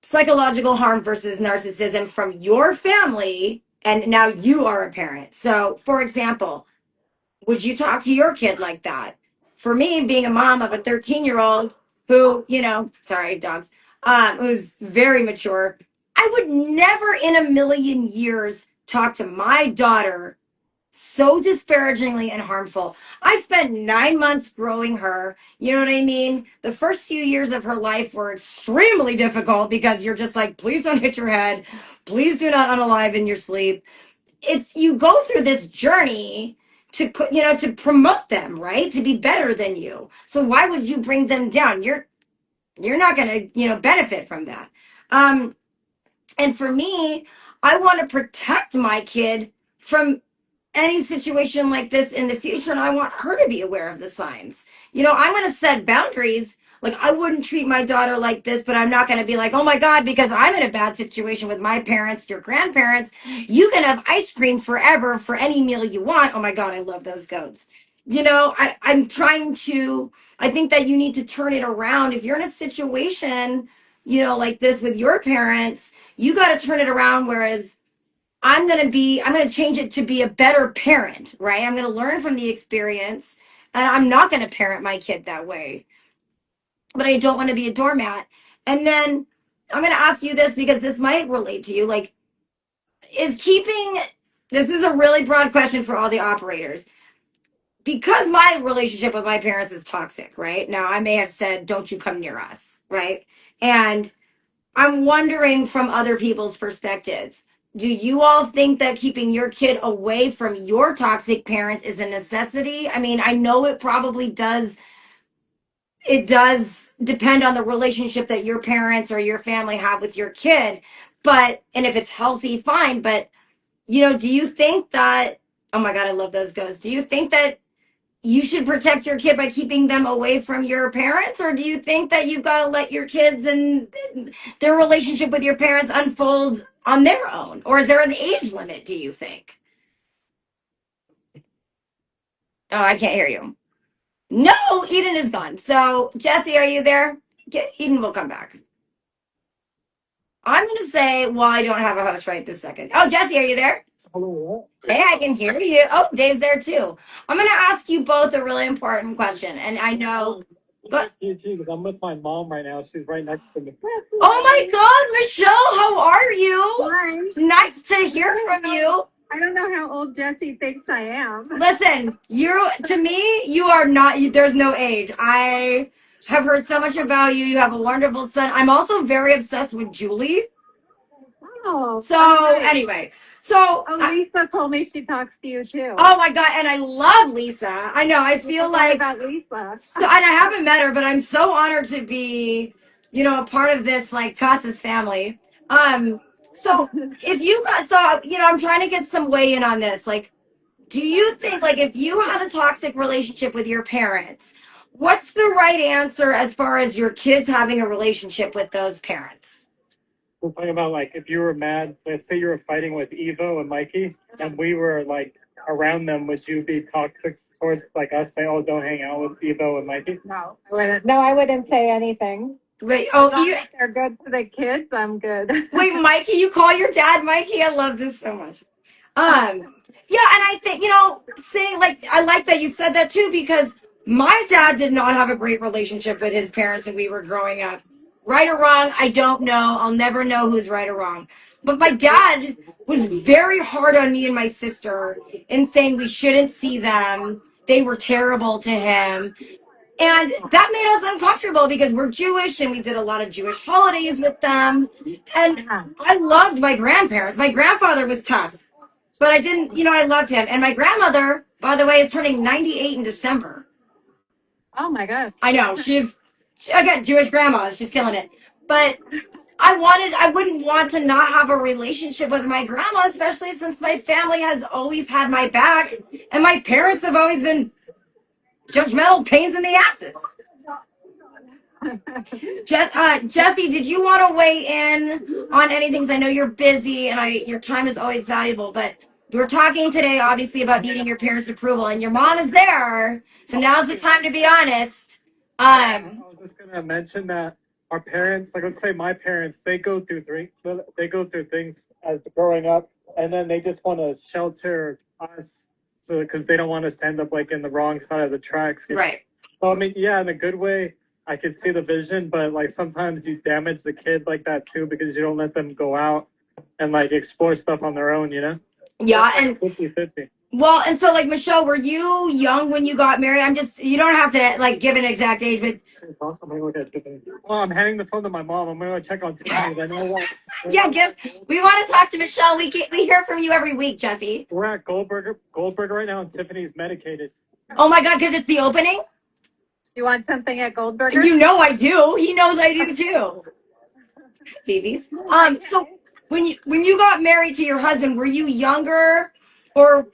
psychological harm versus narcissism from your family, and now you are a parent. So, for example, would you talk to your kid like that? For me, being a mom of a 13-year-old, who, sorry, dogs, who's very mature. I would never in a million years talk to my daughter so disparagingly and harmful. I spent 9 months growing her. You know what I mean? The first few years of her life were extremely difficult because you're just like, please don't hit your head. Please do not unalive in your sleep. You go through this journey to promote them, right? To be better than you. So why would you bring them down? You're not going to, benefit from that. And for me, I want to protect my kid from any situation like this in the future, and I want her to be aware of the signs. I'm going to set boundaries. Like, I wouldn't treat my daughter like this, but I'm not going to be like, oh my God, because I'm in a bad situation with my parents, your grandparents, you can have ice cream forever for any meal you want. Oh my God, I love those goats. I think that you need to turn it around. If you're in a situation, like this with your parents, you got to turn it around. Whereas I'm going to change it to be a better parent, right? I'm going to learn from the experience, and I'm not going to parent my kid that way. But I don't want to be a doormat. And then I'm going to ask you this because this might relate to you. Like, this is a really broad question for all the operators. Because my relationship with my parents is toxic, right? Now, I may have said, don't you come near us, right? And I'm wondering from other people's perspectives, do you all think that keeping your kid away from your toxic parents is a necessity? I mean, I know it probably does. It does depend on the relationship that your parents or your family have with your kid. And if it's healthy, fine. But, do you think that, oh my God, I love those ghosts. Do you think that you should protect your kid by keeping them away from your parents? Or do you think that you've got to let your kids and their relationship with your parents unfold on their own? Or is there an age limit, do you think? Oh, I can't hear you. No, Eden is gone. So, Jesse, are you there? Eden will come back. I'm going to say, well, I don't have a host right this second. Oh, Jesse, are you there? Hello. Hey, I can hear you. Oh, Dave's there too. I'm going to ask you both a really important question. And I know. But, Because I'm with my mom right now. She's right next to me. oh my God, Michelle, how are you? Hi. Nice to hear from you. I don't know how old Jesse thinks I am. Listen, to me, you are not, there's no age. I have heard so much about you. You have a wonderful son. I'm also very obsessed with Julie. Oh. So, anyway. So, Lisa told me she talks to you too. Oh my God, and I love Lisa. I know, I feel like about Lisa. And I haven't met her, but I'm so honored to be, a part of this, like, Tassa's family. So if you guys, I'm trying to get some weigh in on this. Like, do you think, like, if you had a toxic relationship with your parents, what's the right answer as far as your kids having a relationship with those parents? We're talking about, like, if you were mad, let's say you were fighting with Evo and Mikey, and we were, like, around them, would you be toxic towards, like, us, saying, oh, don't hang out with Evo and Mikey? No, I wouldn't. No, I wouldn't say anything. Wait, If they're good to the kids, I'm good. Wait, Mikey, you call your dad Mikey? I love this so much. Yeah, and I think, saying, like, I like that you said that too, because my dad did not have a great relationship with his parents when we were growing up. Right or wrong, I don't know. I'll never know who's right or wrong. But my dad was very hard on me and my sister in saying we shouldn't see them. They were terrible to him. And that made us uncomfortable because we're Jewish and we did a lot of Jewish holidays with them. And I loved my grandparents. My grandfather was tough, but I didn't, I loved him. And my grandmother, by the way, is turning 98 in December. Oh my gosh. I know. Again, Jewish grandma. She's killing it. But I wouldn't want to not have a relationship with my grandma, especially since my family has always had my back and my parents have always been judgmental pains in the asses. Jesse, did you want to weigh in on anything? 'Cause I know you're busy and your time is always valuable, but we're talking today obviously about needing your parents' approval, and your mom is there, so now's the time to be honest. I was just gonna mention that our parents, like, let's say my parents, they go through things as growing up, and then they just want to shelter us, so because they don't want us to end up, like, in the wrong side of the tracks. Right. So I mean, yeah, in a good way, I could see the vision, but like sometimes you damage the kid like that too because you don't let them go out and like explore stuff on their own, you know? Yeah, So and it's like 50-50. well, and so like Michelle, were you young when you got married? You don't have to like give an exact age, but I'm gonna look at Tiffany. Well, I'm handing the phone to my mom. I'm gonna check on Tiffany. I know what. yeah, we want to talk to Michelle. We hear from you every week, Jesse. We're at Goldberger right now, and Tiffany's medicated. Oh my God, because it's the opening? You want something at Goldberger? You know I do. He knows I do too. Phoebe's. So when you got married to your husband, were you younger or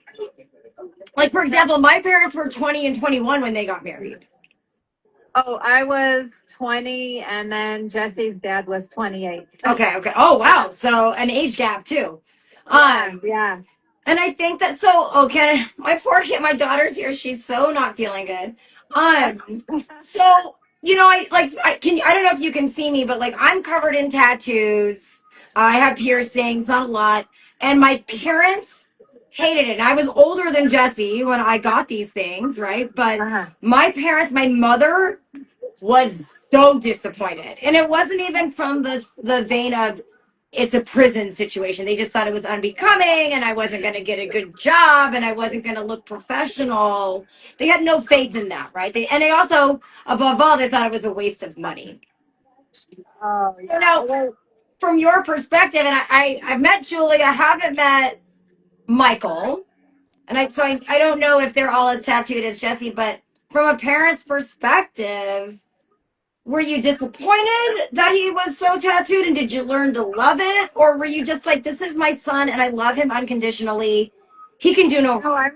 like for example, my parents were 20 and 21 when they got married. Oh, I was 20, and then Jesse's dad was 28. Okay. Oh wow. So an age gap too. Yeah. And I think that so okay, my poor kid, my daughter's here, she's so not feeling good. So I don't know if you can see me, but like I'm covered in tattoos. I have piercings, not a lot. And my parents hated it. And I was older than Jesse when I got these things, right? But Uh-huh. my mother was so disappointed. And it wasn't even from the vein of it's a prison situation. They just thought it was unbecoming and I wasn't going to get a good job and I wasn't going to look professional. They had no faith in that, right? They also, above all, they thought it was a waste of money. Oh, So now, from your perspective, and I've met Julie, I haven't met Michael, and I don't know if they're all as tattooed as Jesse, but from a parent's perspective, were you disappointed that he was so tattooed and did you learn to love it? Or were you just like, this is my son and I love him unconditionally. He can do no No, wrong.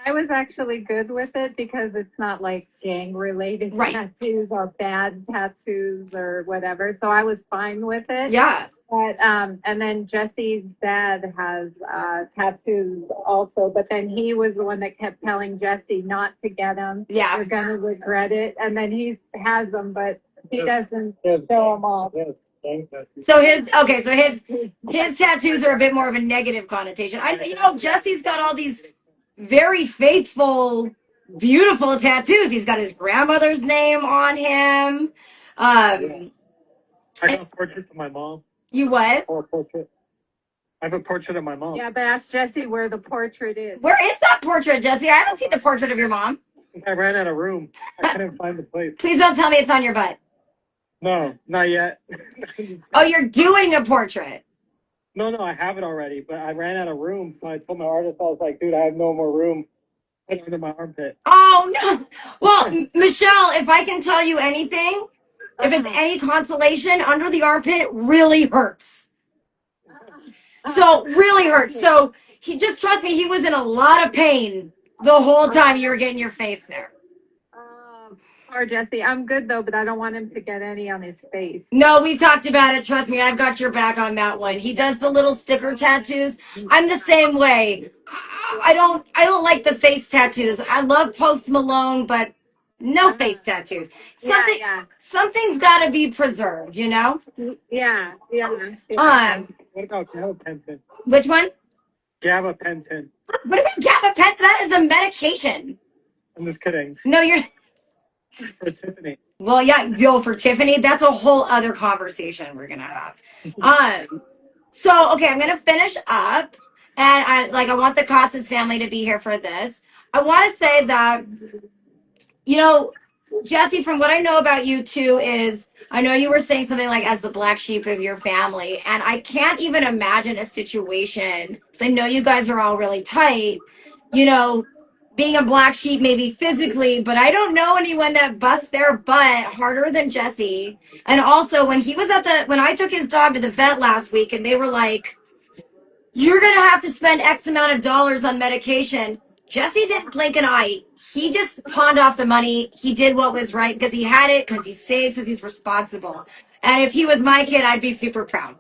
I was actually good with it because it's not like gang related Right. tattoos or bad tattoos or whatever. So I was fine with it. Yeah. But and then Jesse's dad has tattoos also, but then he was the one that kept telling Jesse not to get them. Yeah. You're gonna regret it. And then he has them, but he doesn't Yes. show them off. Yes, thank you. So his tattoos are a bit more of a negative connotation. Jesse's got all these very faithful, beautiful tattoos. He's got his grandmother's name on him. I got a portrait of my mom. You what? Or a portrait. I have a portrait of my mom. Yeah, but ask Jesse where the portrait is. Where is that portrait, Jesse? I haven't seen the portrait of your mom. I ran out of room. I couldn't find the place. Please don't tell me it's on your butt. No, not yet. Oh, you're doing a portrait. No, I have it already, but I ran out of room, so I told my artist, I was like, dude, I have no more room. It's under my armpit. Oh, no. Well, Michelle, if I can tell you anything, if it's any consolation, under the armpit really hurts. So, really hurts. So, trust me, he was in a lot of pain the whole time you were getting your face there. Poor Jesse. I'm good though, but I don't want him to get any on his face. No, we talked about it. Trust me, I've got your back on that one. He does the little sticker tattoos. I'm the same way. I don't like the face tattoos. I love Post Malone, but no face tattoos. Something's got to be preserved, you know? Yeah. What about gabapentin? Which one? Gabapentin. What about gabapentin? That is a medication. I'm just kidding. No, you're... For Tiffany. Well, yeah, for Tiffany, that's a whole other conversation we're going to have. So, okay, I'm going to finish up. And I want the Costas family to be here for this. I want to say that, Jesse, from what I know about you too is, I know you were saying something like as the black sheep of your family. And I can't even imagine a situation, because I know you guys are all really tight, being a black sheep maybe physically, but I don't know anyone that busts their butt harder than Jesse. And also when I took his dog to the vet last week and they were like, you're going to have to spend X amount of dollars on medication. Jesse didn't blink an eye. He just pawned off the money. He did what was right because he had it, because he's safe, because he's responsible. And if he was my kid, I'd be super proud.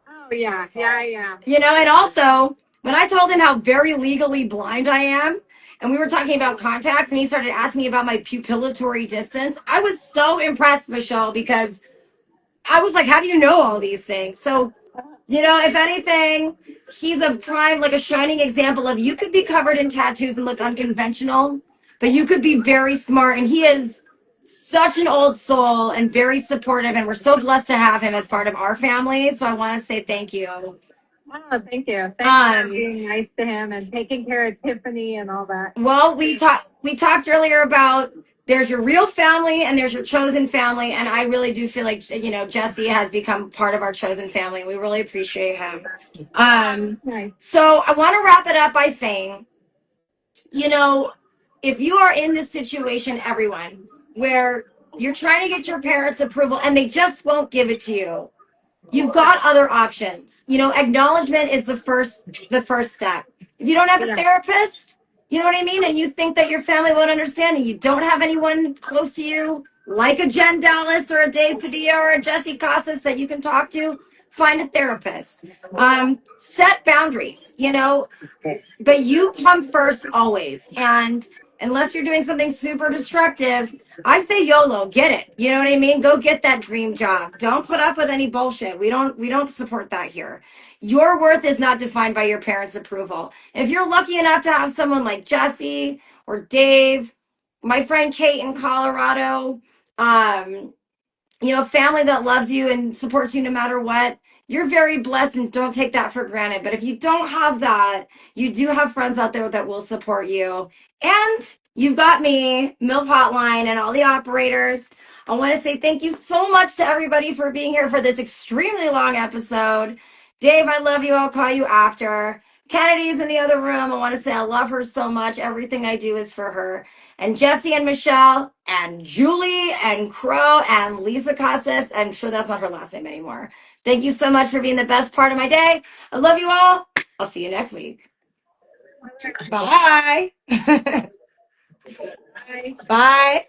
Oh, yeah. And also, when I told him how very legally blind I am, and we were talking about contacts, and he started asking me about my pupillatory distance, I was so impressed, Michelle, because I was like, how do you know all these things? So, if anything, he's a prime, like a shining example of you could be covered in tattoos and look unconventional, but you could be very smart. And he is such an old soul and very supportive, and we're so blessed to have him as part of our family. So I want to say thank you. Oh, thank you. Thanks for being nice to him and taking care of Tiffany and all that. Well, we talked earlier about there's your real family and there's your chosen family, and I really do feel like Jesse has become part of our chosen family. We really appreciate him. Nice. So I want to wrap it up by saying, if you are in this situation, everyone, where you're trying to get your parents' approval and they just won't give it to you, you've got other options. Acknowledgement is the first step. If you don't have a therapist, you know what I mean, and you think that your family won't understand, and you don't have anyone close to you, like a Jen Dallas or a Dave Padilla or a Jesse Casas that you can talk to, find a therapist. Set boundaries, but you come first always. And unless you're doing something super destructive, I say YOLO, get it. You know what I mean? Go get that dream job. Don't put up with any bullshit. We don't support that here. Your worth is not defined by your parents' approval. If you're lucky enough to have someone like Jesse or Dave, my friend Kate in Colorado, family that loves you and supports you no matter what, you're very blessed, and don't take that for granted. But if you don't have that, you do have friends out there that will support you. And you've got me, MILF Hotline, and all the operators. I want to say thank you so much to everybody for being here for this extremely long episode. Dave, I love you. I'll call you after. Kennedy's in the other room. I want to say I love her so much. Everything I do is for her. And Jesse and Michelle and Julie and Crow and Lisa Casas. I'm sure that's not her last name anymore. Thank you so much for being the best part of my day. I love you all. I'll see you next week. Bye. Bye. Bye.